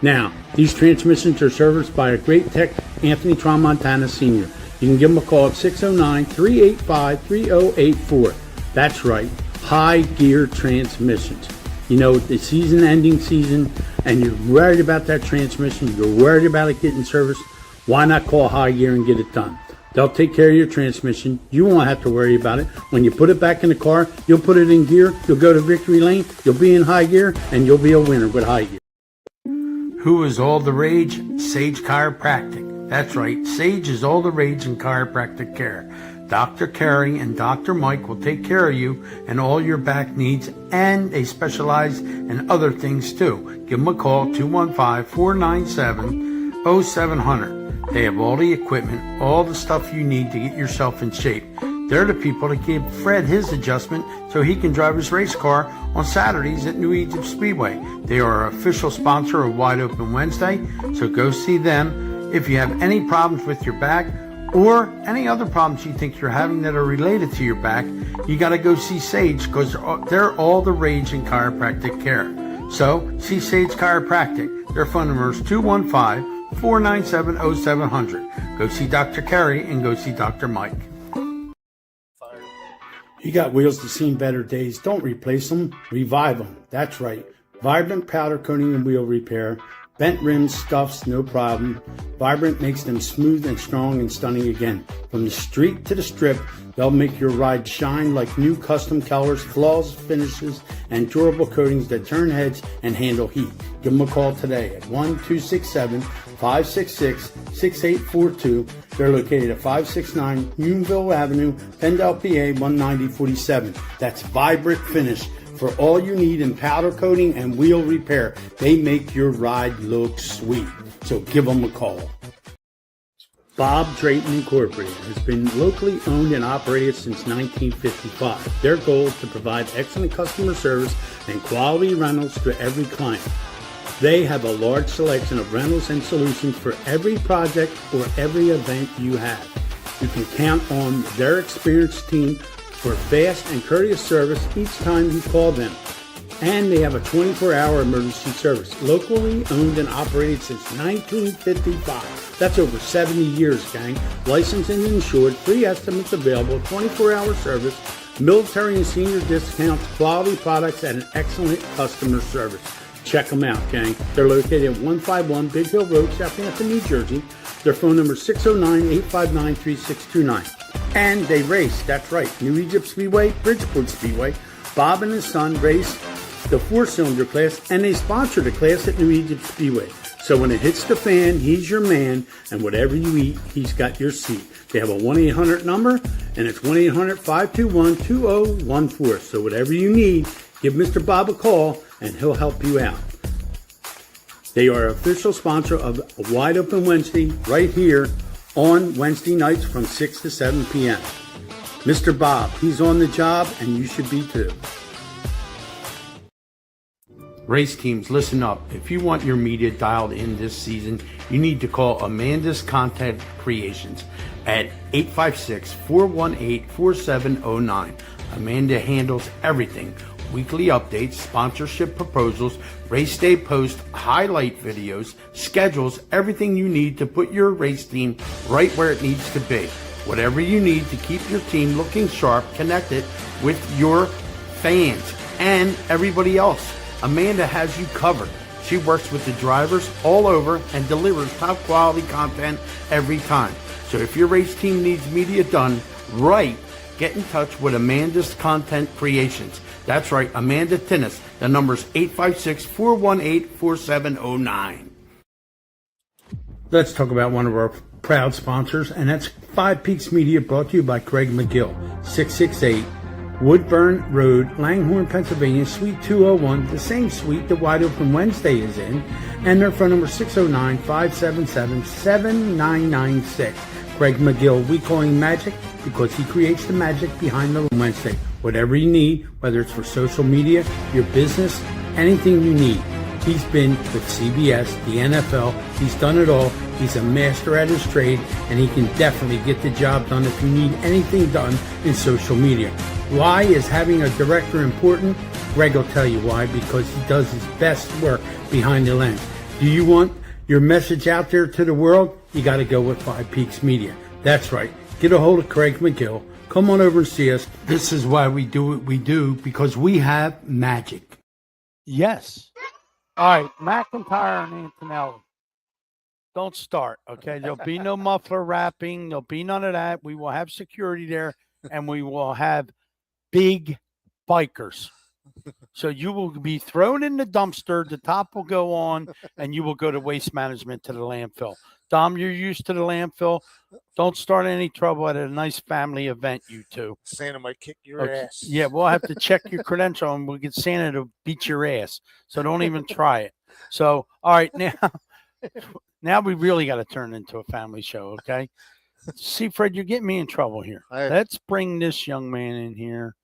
Now, these transmissions are serviced by a great tech, Anthony Tramontana Sr. You can give him a call at 609-385-3084. That's right, High Gear Transmissions. You know, the season-ending season, and you're worried about that transmission, you're worried about it getting serviced, why not call High Gear and get it done? They'll take care of your transmission. You won't have to worry about it. When you put it back in the car, you'll put it in gear, you'll go to victory lane, you'll be in high gear, and you'll be a winner with high gear. Who is all the rage? Sage Chiropractic. That's right, Sage is all the rage in chiropractic care. Dr. Carey and Dr. Mike will take care of you and all your back needs, and they specialize in other things too. Give them a call, 215-497-0700. They have all the equipment, all the stuff you need to get yourself in shape. They're the people that gave Fred his adjustment so he can drive his race car on Saturdays at New Egypt Speedway. They are our official sponsor of Wide Open Wednesday, so go see them. If you have any problems with your back or any other problems you think you're having that are related to your back, you got to go see Sage because they're all the rage in chiropractic care. So see Sage Chiropractic. Their phone number is 215-497-0700. Go see Dr. Carey and go see Dr. Mike. You got wheels to see better days. Don't replace them, revive them. That's right. Vibrant powder coating and wheel repair. Bent rims, scuffs, no problem. Vibrant makes them smooth and strong and stunning again. From the street to the strip, they'll make your ride shine like new custom colors, flawless finishes, and durable coatings that turn heads and handle heat. Give them a call today at 1-267-566-6842. They're located at 569 Unionville Avenue, Pendle, PA 19047. That's Vibrant Finish. For all you need in powder coating and wheel repair, they make your ride look sweet. So give them a call. Bob Drayton Incorporated has been locally owned and operated since 1955. Their goal is to provide excellent customer service and quality rentals to every client. They have a large selection of rentals and solutions for every project or every event you have. You can count on their experienced team for fast and courteous service each time you call them. And they have a 24-hour emergency service, locally owned and operated since 1955. That's over 70 years, gang. Licensed and insured, free estimates available, 24-hour service, military and senior discounts, quality products, and an excellent customer service. Check them out, gang. They're located at 151 Big Hill Road, Southampton, New Jersey. Their phone number is 609-859-3629. And they race, that's right, New Egypt Speedway, Bridgeport Speedway. Bob and his son race the 4-cylinder class, and they sponsor the class at New Egypt Speedway. So when it hits the fan, he's your man, and whatever you eat, he's got your seat. They have a 1-800 number, and it's 1-800-521-2014. So whatever you need, give Mr. Bob a call, and he'll help you out. They are official sponsor of Wide Open Wednesday right here on Wednesday nights from 6 to 7 p.m. Mr. Bob, he's on the job, and you should be too. Race teams, listen up. If you want your media dialed in this season, you need to call Amanda's Content Creations at 856-418-4709. Amanda handles everything. Weekly updates, sponsorship proposals, race day posts, highlight videos, schedules, everything you need to put your race team right where it needs to be. Whatever you need to keep your team looking sharp, connected with your fans and everybody else. Amanda has you covered. She works with the drivers all over and delivers top quality content every time. So if your race team needs media done right, get in touch with Amanda's Content Creations. That's right, Amanda Tinnis. The number's 856-418-4709. Let's talk about one of our proud sponsors, and that's Five Peaks Media, brought to you by Craig McGill, 668 Woodburn Road, Langhorne, Pennsylvania, Suite 201, the same suite that Wide Open Wednesday is in, and their phone number 609-577-7996. Craig McGill, we call him Magic because he creates the magic behind the Wednesday. Whatever you need, whether it's for social media, your business, anything you need. He's been with CBS, the NFL, he's done it all. He's a master at his trade, and he can definitely get the job done if you need anything done in social media. Why is having a director important? Greg will tell you why, because he does his best work behind the lens. Do you want your message out there to the world? You got to go with Five Peaks Media. That's right. Get a hold of Craig McGill. Come on over and see us. This is why we do what we do, because we have magic. Yes. All right, McIntyre and Antonelli. Don't start, okay? There'll be no muffler wrapping. There'll be none of that. We will have security there, and we will have big bikers. So you will be thrown in the dumpster. The top will go on, and you will go to waste management to the landfill. Dom, you're used to the landfill. Don't start any trouble at a nice family event, you two. Santa might kick your Okay. ass. Yeah, we'll have to check your credential, and we'll get Santa to beat your ass. So don't even try it. So, all right, now we really got to turn into a family show, okay? See, Fred, you're getting me in trouble here. Let's bring this young man in here.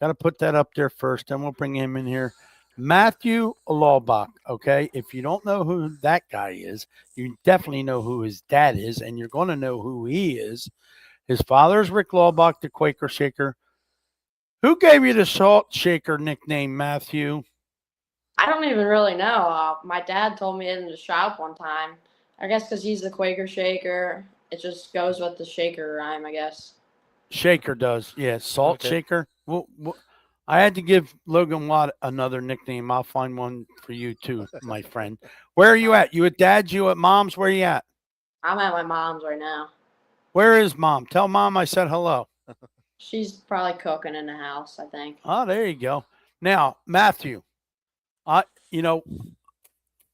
Got to put that up there first, then we'll bring him in here. Matthew Laubach, okay? If you don't know who that guy is, you definitely know who his dad is, and you're going to know who he is. His father's Rick Laubach, the Quaker Shaker. Who gave you the Salt Shaker nickname, Matthew? I don't even really know. My dad told me in the shop one time. I guess because he's the Quaker Shaker. It just goes with the shaker rhyme, I guess. Shaker does. Yeah, Salt Okay. Shaker. Well, I had to give Logan Watt another nickname. I'll find one for you too, my friend. Where are you at? You at Dad's? You at Mom's? Where you at? I'm at my mom's right now. Where is Mom? Tell Mom I said hello. She's probably cooking in the house, I think. Oh, there you go. Now, Matthew, I'm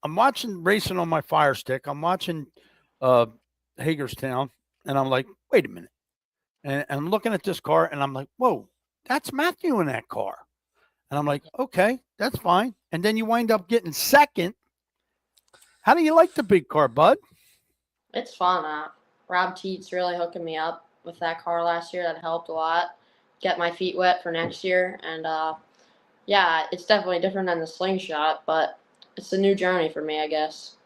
watching racing on my Fire Stick. I'm watching Hagerstown, and I'm like, wait a minute. And I'm looking at this car, and I'm like, whoa, that's Matthew in that car. And I'm like, okay, that's fine. And then you wind up getting second. How do you like the big car, bud? It's fun. Rob Teets really hooking me up with that car last year. That helped a lot. Get my feet wet for next year. And, yeah, it's definitely different than the slingshot, but it's a new journey for me, I guess.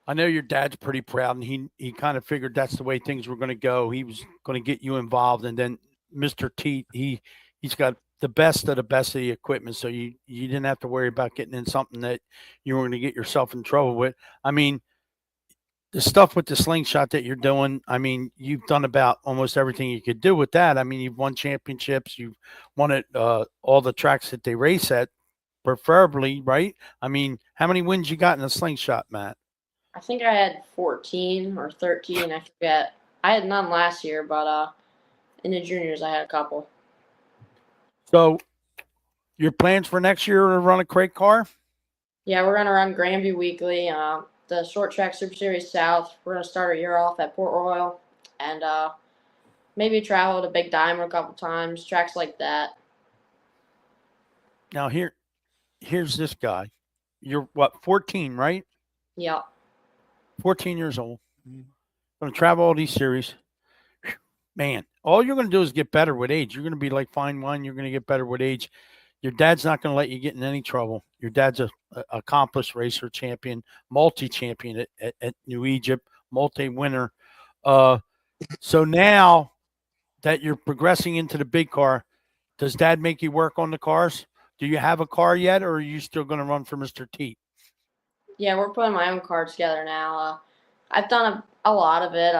I know your dad's pretty proud, and he kind of figured that's the way things were going to go. He was going to get you involved, and then Mr. Teat, he's got the best of the equipment, so you didn't have to worry about getting in something that you were going to get yourself in trouble with. I mean, the stuff with the slingshot that you're doing, I mean, you've done about almost everything you could do with that. I mean, you've won championships, you've won at all the tracks that they race at, preferably, right? I mean, how many wins you got in the slingshot, Matt? I think I had 14 or 13. I forget. I had none last year, but in the juniors I had a couple. So your plans for next year are to run a crate car? Yeah, we're going to run Granby weekly. The Short Track Super Series South. We're going to start our year off at Port Royal and maybe travel to Big Diamond a couple times, tracks like that. Now here's this guy. You're what, 14, right? Yeah. 14 years old. Going to travel all these series. Man, all you're going to do is get better with age. You're going to be like fine wine. You're going to get better with age. Your dad's not going to let you get in any trouble. Your dad's a accomplished racer, champion, multi-champion at New Egypt, multi-winner. So now that you're progressing into the big car, does Dad make you work on the cars? Do you have a car yet, or are you still going to run for Mr. Teat? Yeah, we're putting my own car together now. I've done a lot of it.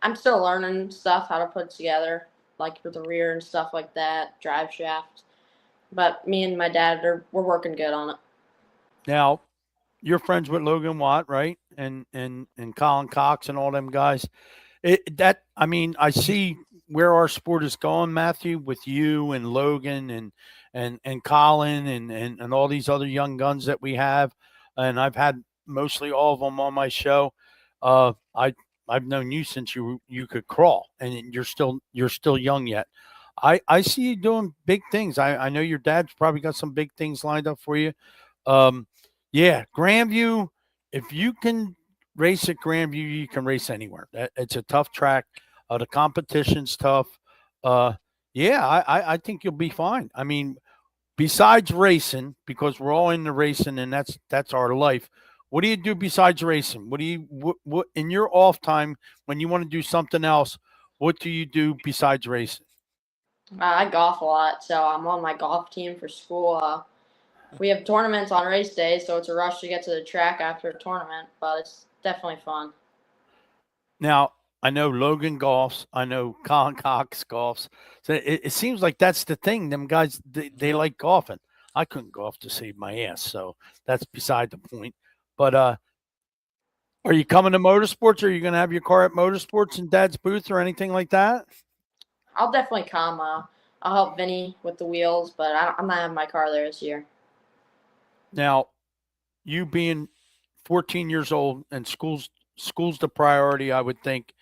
I'm still learning stuff, how to put it together, like with the rear and stuff like that, drive shaft. But me and my dad we're working good on it. Now, you're friends with Logan Watt, right? And Colin Cox and all them guys. I see where our sport is going, Matthew, with you and Logan and Colin and all these other young guns that we have. And I've had mostly all of them on my show. I've known you since you could crawl, and you're still young yet. I see you doing big things. I know your dad's probably got some big things lined up for you. Yeah, Grandview, if you can race at Grandview, you can race anywhere. It's a tough track. The competition's tough. Yeah, I think you'll be fine. I mean, besides racing, because we're all into racing and that's our life. What do you do besides racing? What in your off time when you want to do something else? What do you do besides racing? I golf a lot, so I'm on my golf team for school. We have tournaments on race days, so it's a rush to get to the track after a tournament, but it's definitely fun. Now, I know Logan golfs. I know Colin Cox golfs. So it seems like that's the thing. Them guys, they like golfing. I couldn't golf to save my ass, so that's beside the point. But are you coming to motorsports? Or are you going to have your car at motorsports in Dad's booth or anything like that? I'll definitely come. I'll help Vinny with the wheels, but I'm not having my car there this year. Now, you being 14 years old and school's the priority, I would think.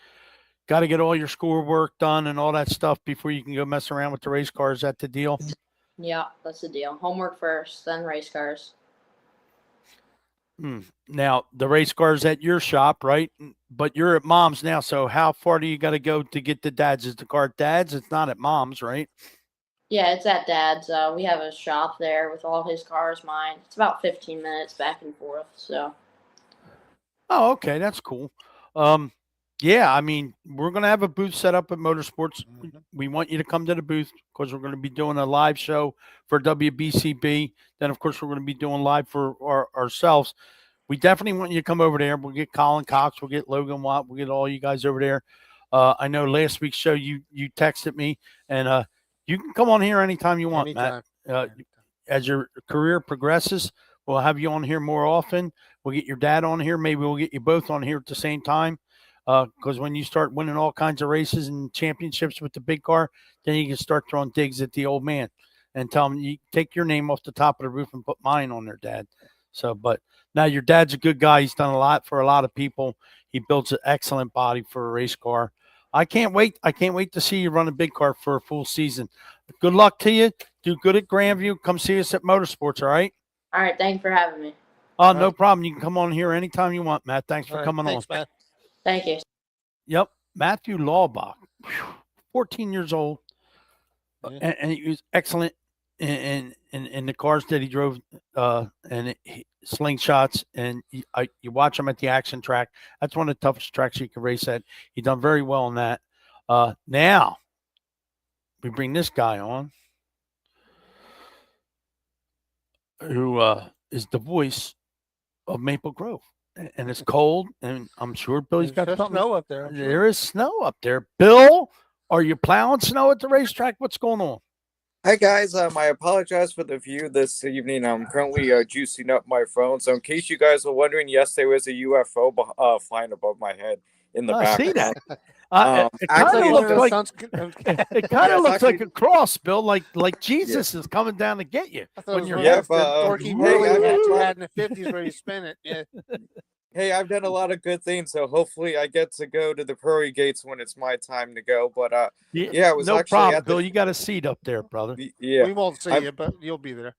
Got to get all your schoolwork done and all that stuff before you can go mess around with the race cars. Is that the deal? Yeah, that's the deal. Homework first, then race cars. Now, the race cars at your shop, right? But you're at Mom's now, so how far do you got to go to get to Dad's? Is the car at Dad's? It's not at Mom's, right? Yeah, it's at Dad's. We have a shop there with all his cars, mine. It's about 15 minutes back and forth, so. Oh, okay. That's cool. Yeah, I mean, we're going to have a booth set up at Motorsports. We want you to come to the booth because we're going to be doing a live show for WBCB. Then, of course, we're going to be doing live for ourselves. We definitely want you to come over there. We'll get Colin Cox. We'll get Logan Watt. We'll get all you guys over there. I know last week's show you texted me, and you can come on here anytime you want, Anytime. Matt. As your career progresses, we'll have you on here more often. We'll get your dad on here. Maybe we'll get you both on here at the same time. Because when you start winning all kinds of races and championships with the big car, then you can start throwing digs at the old man and tell him, you take your name off the top of the roof and put mine on there, Dad. So, but now your dad's a good guy. He's done a lot for a lot of people. He builds an excellent body for a race car. I can't wait. I can't wait to see you run a big car for a full season. Good luck to you. Do good at Grandview. Come see us at Motorsports, all right? All right, thank you for having me. Oh, no problem. You can come on here anytime you want, Matt. Thanks for coming Thanks, on. Matt. Thank you. Yep. Matthew Laubach, 14 years old. Yeah. And he was excellent in the cars that he drove and slingshots. And you watch him at the action track. That's one of the toughest tracks you can race at. He done very well in that. Now, we bring this guy on who is the voice of Maple Grove. And it's cold, and I'm sure Billy's got There's something. snow up there. I'm sure. There is snow up there. Bill, are you plowing snow at the racetrack? What's going on? Hi guys, I apologize for the view this evening. I'm currently juicing up my phone. So in case you guys were wondering, yes, there was a UFO flying above my head in the I see background. that. It kind actually, of looks That like sounds good. it kind Yeah, of it's looks like actually- a cross, Bill. Like Jesus is coming down to get you I thought it when was you're one Yeah, of those but, dorky hey, whirly I've hats you tried- had in the 50s where you spin it. Yeah. Hey, I've done a lot of good things, so hopefully I get to go to the Prairie Gates when it's my time to go. But yeah, it was no actually problem, at the- Bill. You got a seat up there, brother. yeah. We won't see I'm- you, but you'll be there.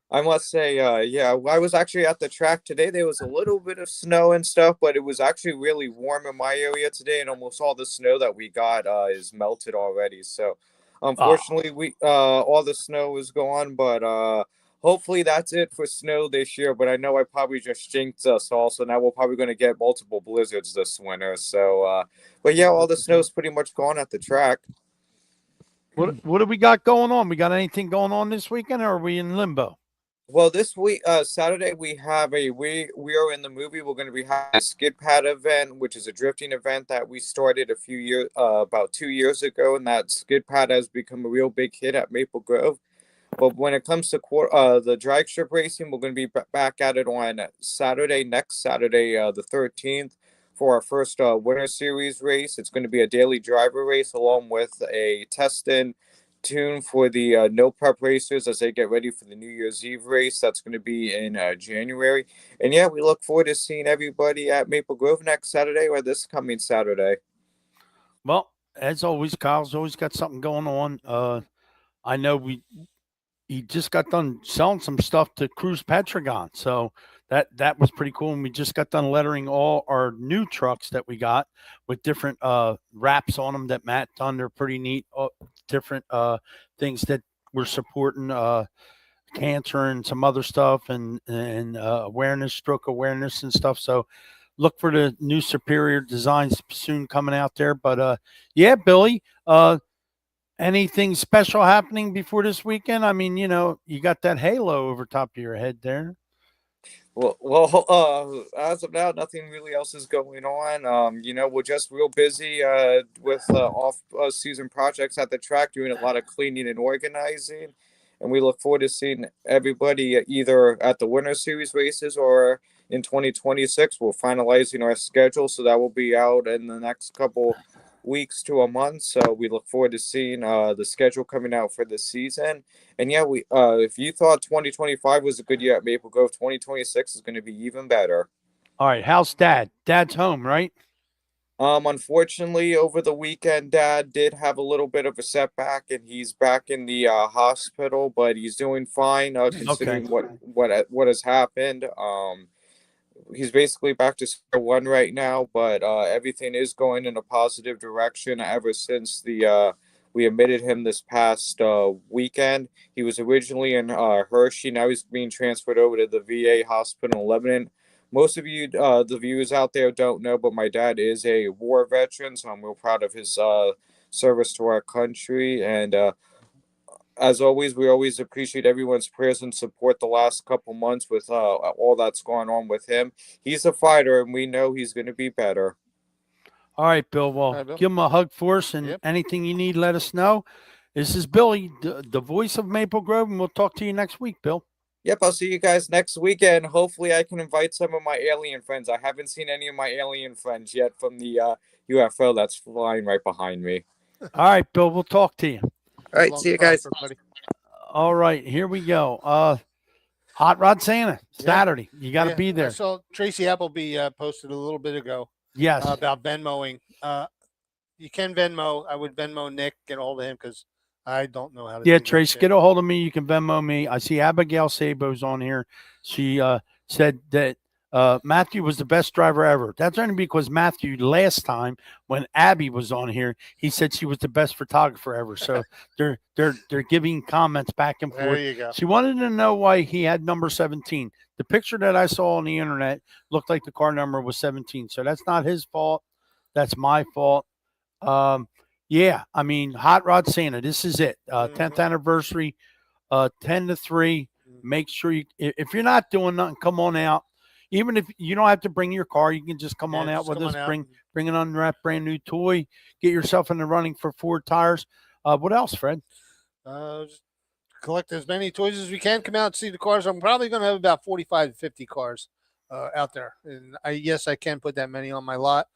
I must say, yeah, I was actually at the track today. There was a little bit of snow and stuff, but it was actually really warm in my area today, and almost all the snow that we got is melted already. So Unfortunately, we all the snow is gone, but hopefully that's it for snow this year. But I know I probably just jinxed us all, so now we're probably going to get multiple blizzards this winter. So, but yeah, all the snow's pretty much gone at the track. What do we got going on? We got anything going on this weekend, or are we in limbo? Well, this week, Saturday, we have we are in the movie. We're going to be having a skid pad event, which is a drifting event that we started about 2 years ago, and that skid pad has become a real big hit at Maple Grove. But when it comes to the drag strip racing, we're going to be back at it on next Saturday, the 13th, for our first Winter Series race. It's going to be a daily driver race along with a test-in tune for the no prep racers as they get ready for the New Year's Eve race. That's going to be in January. And yeah, we look forward to seeing everybody at Maple Grove next Saturday or this coming Saturday. Well, as always, Kyle's always got something going on. I know he just got done selling some stuff to Cruise Petragon, so that was pretty cool. And we just got done lettering all our new trucks that we got with different wraps on them that Matt done. They're pretty neat. Different things that we're supporting, cancer and some other stuff, and awareness, stroke awareness and stuff. So look for the new Superior designs soon coming out there. But yeah, Billy, anything special happening before this weekend? I mean, you got that halo over top of your head there. Well, as of now, nothing really else is going on. We're just real busy with off-season projects at the track, doing a lot of cleaning and organizing, and we look forward to seeing everybody either at the Winter Series races or in 2026. We're finalizing our schedule, so that will be out in the next couple weeks to a month. So we look forward to seeing the schedule coming out for the season. And yeah, we if you thought 2025 was a good year at Maple Grove, 2026 is going to be even better. All right, how's Dad? Dad's home, right? Unfortunately, over the weekend, Dad did have a little bit of a setback, and he's back in the hospital, but he's doing fine considering what has happened. He's basically back to square one right now, but everything is going in a positive direction ever since we admitted him this past weekend. He was originally in Hershey. Now he's being transferred over to the VA hospital in Lebanon. Most of you, the viewers out there, don't know, but my dad is a war veteran, so I'm real proud of his service to our country. And as always, we always appreciate everyone's prayers and support the last couple months with all that's going on with him. He's a fighter, and we know he's going to be better. All right, Bill. Well, All right, Bill. give him a hug for us, and anything you need, let us know. This is Billy, the voice of Maple Grove, and we'll talk to you next week, Bill. Yep, I'll see you guys next weekend. Hopefully, I can invite some of my alien friends. I haven't seen any of my alien friends yet from the UFO that's flying right behind me. All right, Bill. We'll talk to you. All right, see you guys. All right, here we go. Hot Rod Santa, Saturday. You got to be there. I saw Tracy Appleby posted a little bit ago Yes. about Venmoing. You can Venmo. I would Venmo Nick, get a hold of him because I don't know how to Yeah, do that Trace, shit. get a hold of me. You can Venmo me. I see Abigail Sabo's on here. She said that Matthew was the best driver ever. That's only because Matthew, last time when Abby was on here, he said she was the best photographer ever. So they're giving comments back and There forth. you go. She wanted to know why he had number 17. The picture that I saw on the internet looked like the car number was 17. So that's not his fault. That's my fault. Yeah, I mean, Hot Rod Santa, this is it. 10th anniversary, 10-3. Make sure if you're not doing nothing, come on out. Even if you don't have to bring your car, you can just come on out with us. Bring an unwrapped brand new toy. Get yourself in the running for 4 tires. What else, Fred? Just collect as many toys as we can. Come out and see the cars. I'm probably going to have about 45 to 50 cars out there. And I can put that many on my lot.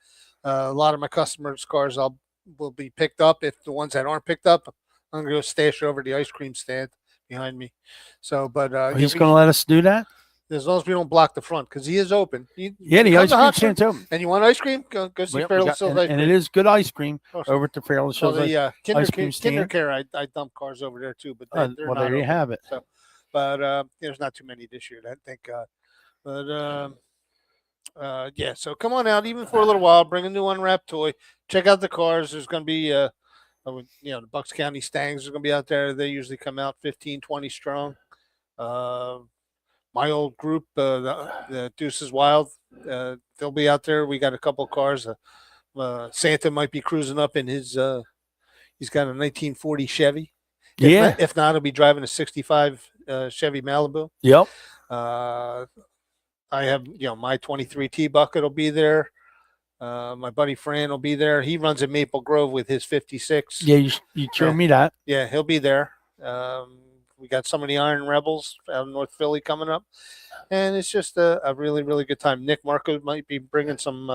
A lot of my customers' cars will be picked up. If the ones that aren't picked up, I'm going to go stash over the ice cream stand behind me. So, but He's going to let us do that? As long as we don't block the front, because he is open. The ice cream stand's open. And you want ice cream? Go see Fairless Hills Ice Cream. And it is good ice cream over at the Fairless Hills Ice Cream stand. Kinder Care, I dump cars over there too, but they're well, not there you open. have it. So, but there's not too many this year, thank God. But yeah, so come on out, even for a little while. Bring a new unwrapped toy. Check out the cars. There's going to be The Bucks County Stangs are going to be out there. They usually come out 15, 20 strong. My old group, the Deuces Wild, they'll be out there. We got a couple of cars. Santa might be cruising up in his. He's got a 1940 Chevy. If not, he'll be driving a 65 Chevy Malibu. Yep. I have, my 23 T bucket will be there. My buddy Fran will be there. He runs in Maple Grove with his 56. Yeah, you showed me that. Yeah, he'll be there. We got some of the Iron Rebels out in North Philly coming up. And it's just a really, really good time. Nick Marco might be bringing some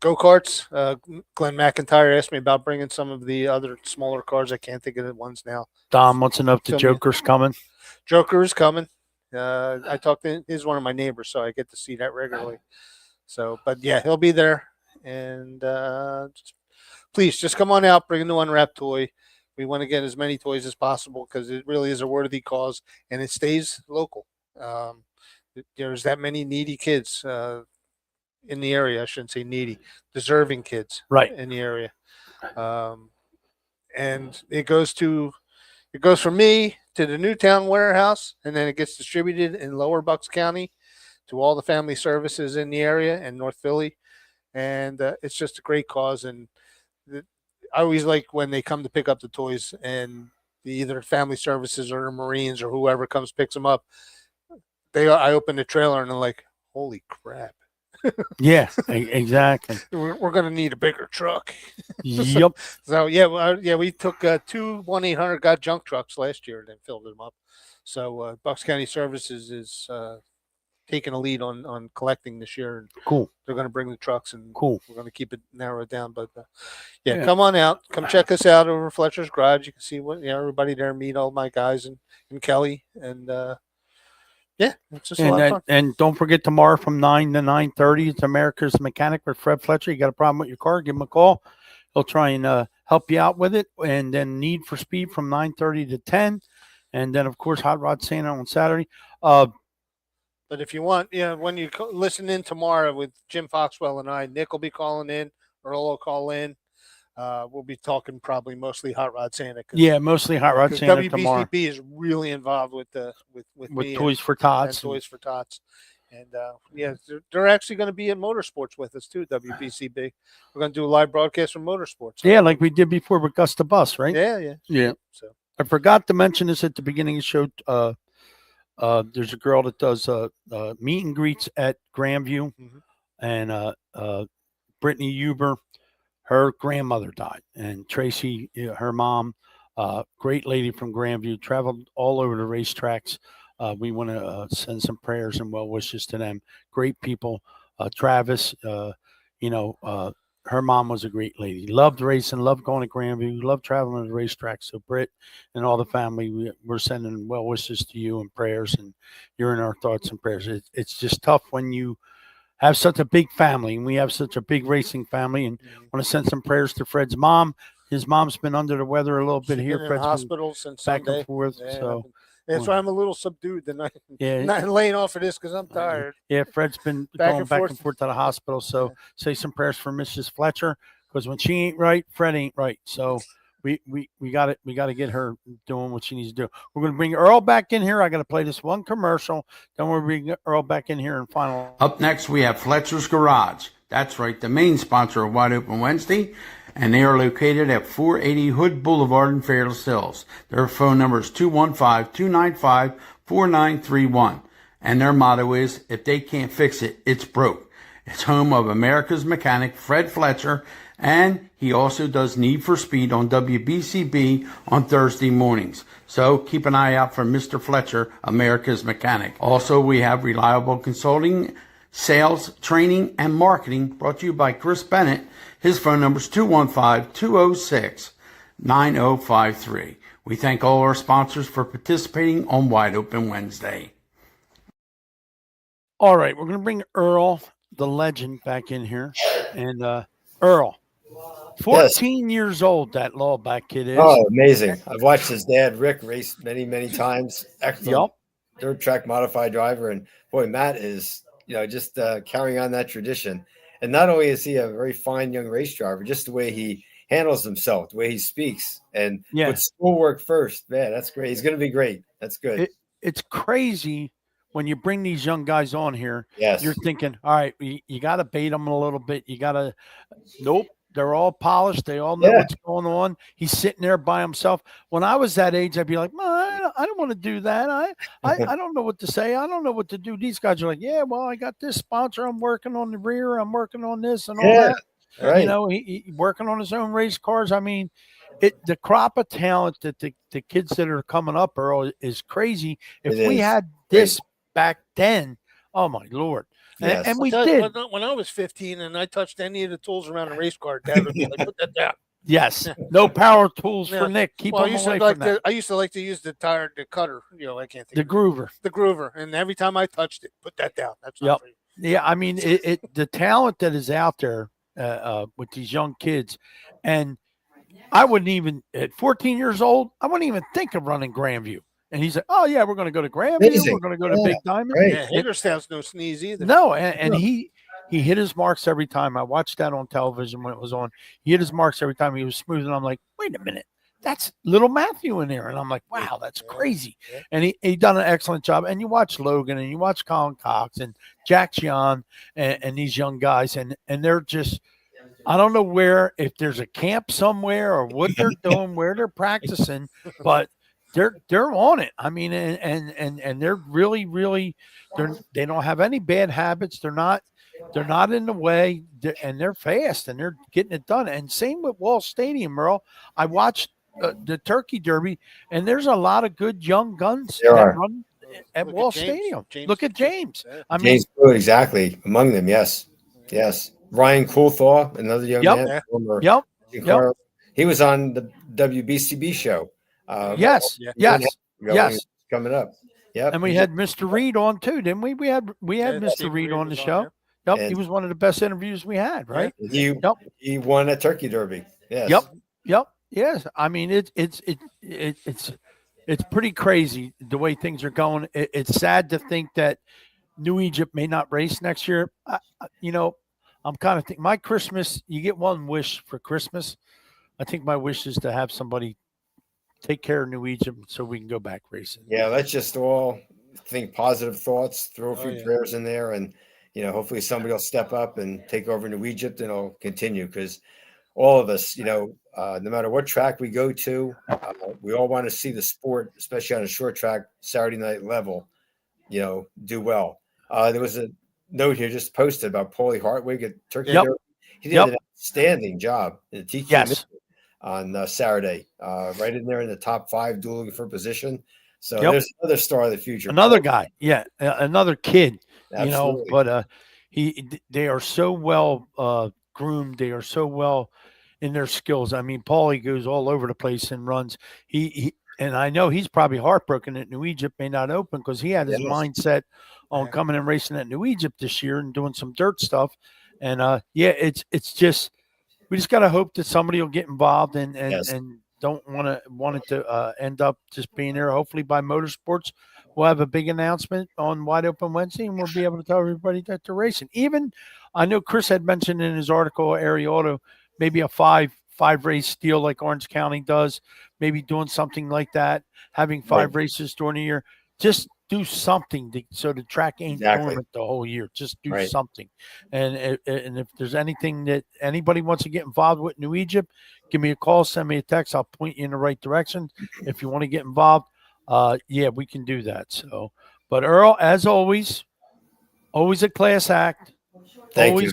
go-karts. Glenn McIntyre asked me about bringing some of the other smaller cars. I can't think of the ones now. Dom wants to know if the Joker's coming. Joker is coming. I talked to he's one of my neighbors, so I get to see that regularly. So, but yeah, he'll be there. And please just come on out, bring a new unwrapped toy. We want to get as many toys as possible because it really is a worthy cause and it stays local. There's that many needy kids in the area. I shouldn't say needy, deserving kids in the area. And it goes from me to the Newtown warehouse, and then it gets distributed in Lower Bucks County to all the family services in the area and North Philly. And it's just a great cause. And I always like when they come to pick up the toys and either family services or the Marines or whoever comes picks them up. I open the trailer and they're like, holy crap. Yeah, exactly. We're going to need a bigger truck. Yep. So we took 2 1-800 got junk trucks last year and then filled them up. So Bucks County Services is taking a lead on collecting this year. And cool. They're going to bring the trucks and cool. We're going to keep it narrowed down. But come on out, come check us out over Fletcher's Garage. You can see what everybody there, meet all my guys and Kelly and. It's just a lot of fun. And don't forget tomorrow from 9 to 9:30, it's America's Mechanic with Fred Fletcher. You got a problem with your car, give him a call. He'll try and help you out with it. And then Need for Speed from 9:30 to 10. And then, of course, Hot Rod Santa on Saturday. But if you want, when you listen in tomorrow with Jim Foxwell and I, Nick will be calling in, Earl will call in. We'll be talking probably mostly Hot Rod Santa. Mostly Hot Rod Santa WBCB tomorrow. is really involved with me Toys for Tots. And Toys for Tots. And they're actually going to be in motorsports with us too, WBCB. We're going to do a live broadcast from motorsports. Yeah, like we did before with Gus the Bus, right? Yeah. So I forgot to mention this at the beginning of the show. There's a girl that does meet and greets at Grandview, and Brittany Huber. Her grandmother died, and Tracy, her mom, great lady from Grandview, traveled all over the racetracks. We want to send some prayers and well wishes to them. Great people. Travis, her mom was a great lady. Loved racing, loved going to Grandview, loved traveling to the racetrack. So Britt and all the family, we're sending well wishes to you and prayers, and you're in our thoughts and prayers. It's just tough when you have such a big family, and we have such a big racing family, and want to send some prayers to Fred's mom. His mom's been under the weather a little bit here. In Fred's the hospital since back Sunday. and forth. Yeah, So that's why I'm a little subdued tonight. Yeah, not laying off of this because I'm tired. Yeah, Fred's been going back and forth to the hospital. So say some prayers for Mrs. Fletcher, because when she ain't right, Fred ain't right. So we got it. We got to get her doing what she needs to do. We're going to bring Earl back in here. I got to play this one commercial. Then we'll bring Earl back in here and final. Up next, we have Fletcher's Garage. That's right, the main sponsor of Wide Open Wednesday. And they are located at 480 Hood Boulevard in Fairless Hills. Their phone number is 215-295-4931. And their motto is, if they can't fix it, it's broke. It's home of America's Mechanic, Fred Fletcher, and he also does Need for Speed on WBCB on Thursday mornings. So keep an eye out for Mr. Fletcher, America's Mechanic. Also, we have reliable consulting, sales, training, and marketing brought to you by Chris Bennett. His phone number is 215-206-9053. We thank all our sponsors for participating on Wide Open Wednesday. All right, we're going to bring Earl, the legend, back in here. And Earl, 14 years old, that Lawback kid is. Oh, amazing. I've watched his dad, Rick, race many, many times. Excellent dirt track modified driver. And boy, Matt is, just carrying on that tradition. And not only is he a very fine young race driver, just the way he handles himself, the way he speaks, and Yeah. with schoolwork first. Man, that's great. He's going to be great. That's good. It's crazy when you bring these young guys on here. Yes. You're thinking, all right, you got to bait them a little bit. You got to, nope. They're all polished. They all know what's going on. He's sitting there by himself. When I was that age, I'd be like, I don't want to do that. I don't know what to say. I don't know what to do. These guys are like, yeah, well, I got this sponsor. I'm working on the rear. I'm working on this and all that. Right. You know, he working on his own race cars. I mean, the crop of talent that the kids that are coming up, Earl, is crazy. If we had this back then, oh my Lord. Yes. And we I'll did. tell you, when I was 15 and I touched any of the tools around a race car, Dad would be like, put that down. Yes. No power tools Yeah. for Nick. Keep Well, him away from that. I used to like to use the cutter. You know, I can't think. The groover. The groover, and every time I touched it, put that down. That's not for you. Yeah, I mean, the talent that is out there with these young kids, and I wouldn't even at 14 years old, I wouldn't even think of running Grandview. And he's like, "Oh yeah, we're going to go to Grandview. Amazing. We're going to go to Big Diamond." Right. Yeah, Hagerstown's no sneeze either. No, and he hit his marks every time. I watched that on television when it was on. He hit his marks every time. He was smooth, and I'm like, "Wait a minute, that's little Matthew in there." And I'm like, "Wow, that's crazy." Yeah. And he done an excellent job. And you watch Logan, and you watch Colin Cox, and Jack Gian, and these young guys, and they're just. I don't know if there's a camp somewhere or what they're doing, where they're practicing, but they're on it. I mean, and they're really they don't have any bad habits. They're not in the way, and they're fast and they're getting it done. And same with Wall Stadium, Earl. I watched the Turkey Derby, and there's a lot of good young guns that run at Wall Stadium. Look at James. I mean, James Blue, exactly among them. Yes. Ryan Coulthard, another young man. Yep. He was on the WBCB show. Yes. Coming up. Yep. And we had Mr. Reed on too, didn't we? We had Mr. Reed on the show. Yep. He was one of the best interviews we had, right? He won a Turkey Derby. Yes. Yep. Yes. I mean, it's pretty crazy the way things are going. It's sad to think that New Egypt may not race next year. I'm kind of thinking my Christmas, you get one wish for Christmas. I think my wish is to have somebody take care of New Egypt so we can go back racing. Yeah, let's just all think positive thoughts, throw a few prayers in there, and hopefully somebody will step up and take over New Egypt, and it'll continue, because all of us, no matter what track we go to, we all want to see the sport, especially on a short track Saturday night level, do well. There was a note here just posted about Paulie Hartwig at Turkey Derby. He did an outstanding job in the TQ on Saturday, right in there in the top 5, dueling for position. So there's another star of the future. Another guy, another kid. Absolutely. But they are so well groomed. They are so well in their skills. I mean, Paulie goes all over the place and runs. He and I know he's probably heartbroken that New Egypt may not open, because he had his mindset on coming and racing at New Egypt this year and doing some dirt stuff. And it's just, we just got to hope that somebody will get involved and don't want it to end up just being there. Hopefully by Motorsports, we'll have a big announcement on Wide Open Wednesday, and we'll be able to tell everybody that they're racing. Even I know Chris had mentioned in his article, Area Auto, maybe a five race deal like Orange County does, maybe doing something like that, having 5 races during the year. Just do something so the track ain't dormant the whole year. Just do something. And if there's anything that anybody wants to get involved with New Egypt, give me a call, send me a text. I'll point you in the right direction. If you want to get involved, we can do that. So, but Earl, as always a class act. Thank you.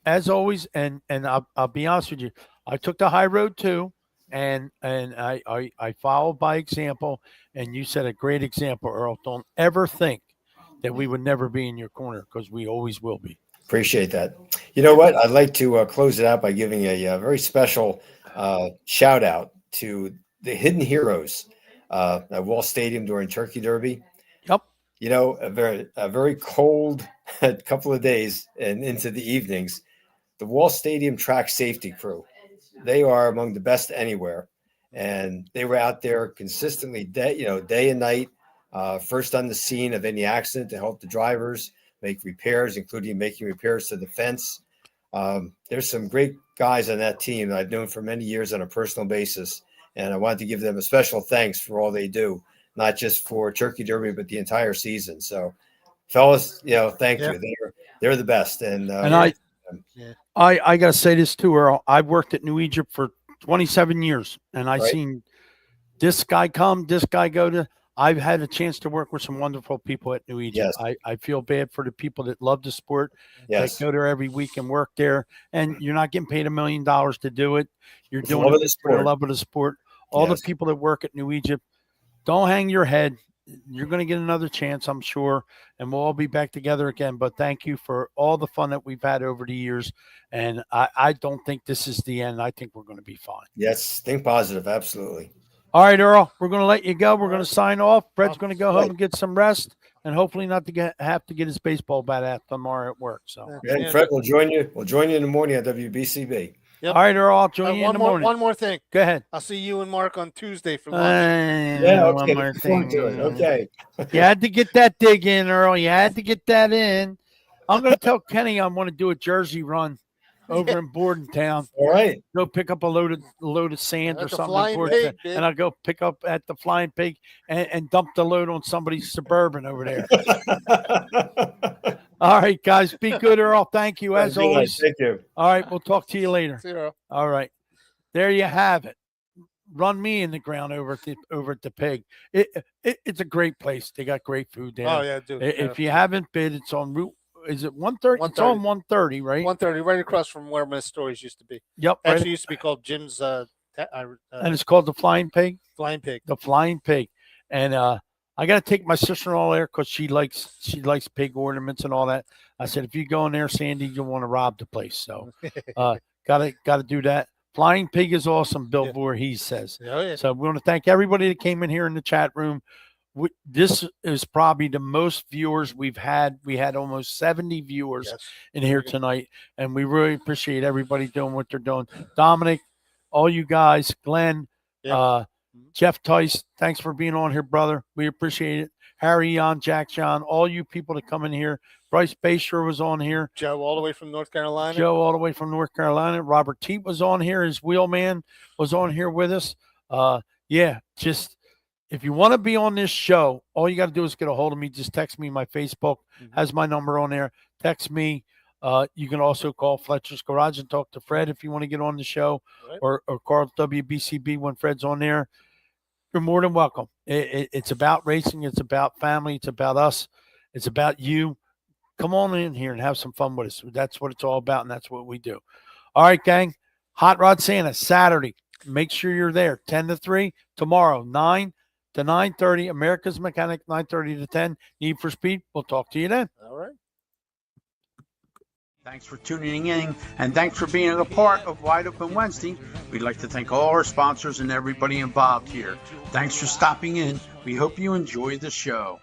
As always, and I'll be honest with you, I took the high road too, and I followed by example. And you set a great example, Earl. Don't ever think that we would never be in your corner, because we always will be. Appreciate that. You know what? I'd like to close it out by giving a very special shout out to the hidden heroes at Wall Stadium during Turkey Derby. Yep. A very cold couple of days and into the evenings. The Wall Stadium track safety crew, they are among the best anywhere. And they were out there consistently day and night, first on the scene of any accident to help the drivers make repairs, including making repairs to the fence. There's some great guys on that team that I've known for many years on a personal basis, and I wanted to give them a special thanks for all they do, not just for Turkey Derby, but the entire season. So, fellas, thank you. They're the best, and I gotta say this too, Earl. I've worked at New Egypt for 27 years, and I've seen this guy come, this guy go to. I've had a chance to work with some wonderful people at New Egypt. Yes. I feel bad for the people that love the sport, Yes. that go there every week and work there, and you're not getting paid $1 million to do it. You're It's doing love of it the for the sport. love of the sport. All Yes. the people that work at New Egypt, don't hang your head. You're going to get another chance, I'm sure, and we'll all be back together again. But thank you for all the fun that we've had over the years, and I don't think this is the end. I think we're going to be fine. Yes, think positive. Absolutely. All right, Earl, we're going to let you go. We're going to sign off. Fred's going to go home and get some rest, and hopefully not to have to get his baseball bat out tomorrow at work. So, And Fred will join you. We'll join you in the morning at WBCB. Yep. All right, Earl, I'll join you in the morning. One more thing. Go ahead. I'll see you and Mark on Tuesday for lunch. Yeah, One okay. more Look forward to it. thing. Okay. You had to get that dig in, Earl. You had to get that in. I'm going to tell Kenny I'm going to do a Jersey run over in Bordentown. All right. Go pick up a load of sand At or the something, in Flying Bordentown, Pig, and I'll go pick up at the Flying Pig and dump the load on somebody's Suburban over there. All right, guys, be good, Earl. Thank you as Good night. always. Thank you. All right, we'll talk to you later. Zero. All right, there you have it. Run me in the ground over at the Pig. It's a great place. They got great food there. Oh yeah, dude. If you haven't been, it's on Route. Is it 130? It's on 130, right? 130, right across from where Miss Stories used to be. Yep. Right. Actually, used to be called Jim's And it's called the Flying Pig. Flying Pig. The Flying Pig. And I got to take my sister-in-law there because she likes pig ornaments and all that. I said, if you go in there, Sandy, you'll want to rob the place. So gotta do that. Flying Pig is awesome, Bill Voorhees says. Oh, yeah. So we want to thank everybody that came in here in the chat room. This is probably the most viewers we've had. We had almost 70 viewers in here tonight, and we really appreciate everybody doing what they're doing. Dominic, all you guys, Glenn, Jeff Tice, thanks for being on here, brother. We appreciate it. Harry, Jan, Jack, John, all you people that come in here. Bryce Basher was on here. Joe, all the way from North Carolina. Joe, all the way from North Carolina. Robert Teat was on here. His wheelman was on here with us. Just if you want to be on this show, all you got to do is get a hold of me. Just text me. My Facebook has my number on there. Text me. You can also call Fletcher's Garage and talk to Fred if you want to get on the show, or call WBCB when Fred's on there. You're more than welcome. It's about racing. It's about family. It's about us. It's about you. Come on in here and have some fun with us. That's what it's all about, and that's what we do. All right, gang. Hot Rod Santa, Saturday. Make sure you're there, 10 to 3. Tomorrow, 9 to 9:30. America's Mechanic, 9:30 to 10. Need for Speed. We'll talk to you then. All right. Thanks for tuning in, and thanks for being a part of Wide Open Wednesday. We'd like to thank all our sponsors and everybody involved here. Thanks for stopping in. We hope you enjoy the show.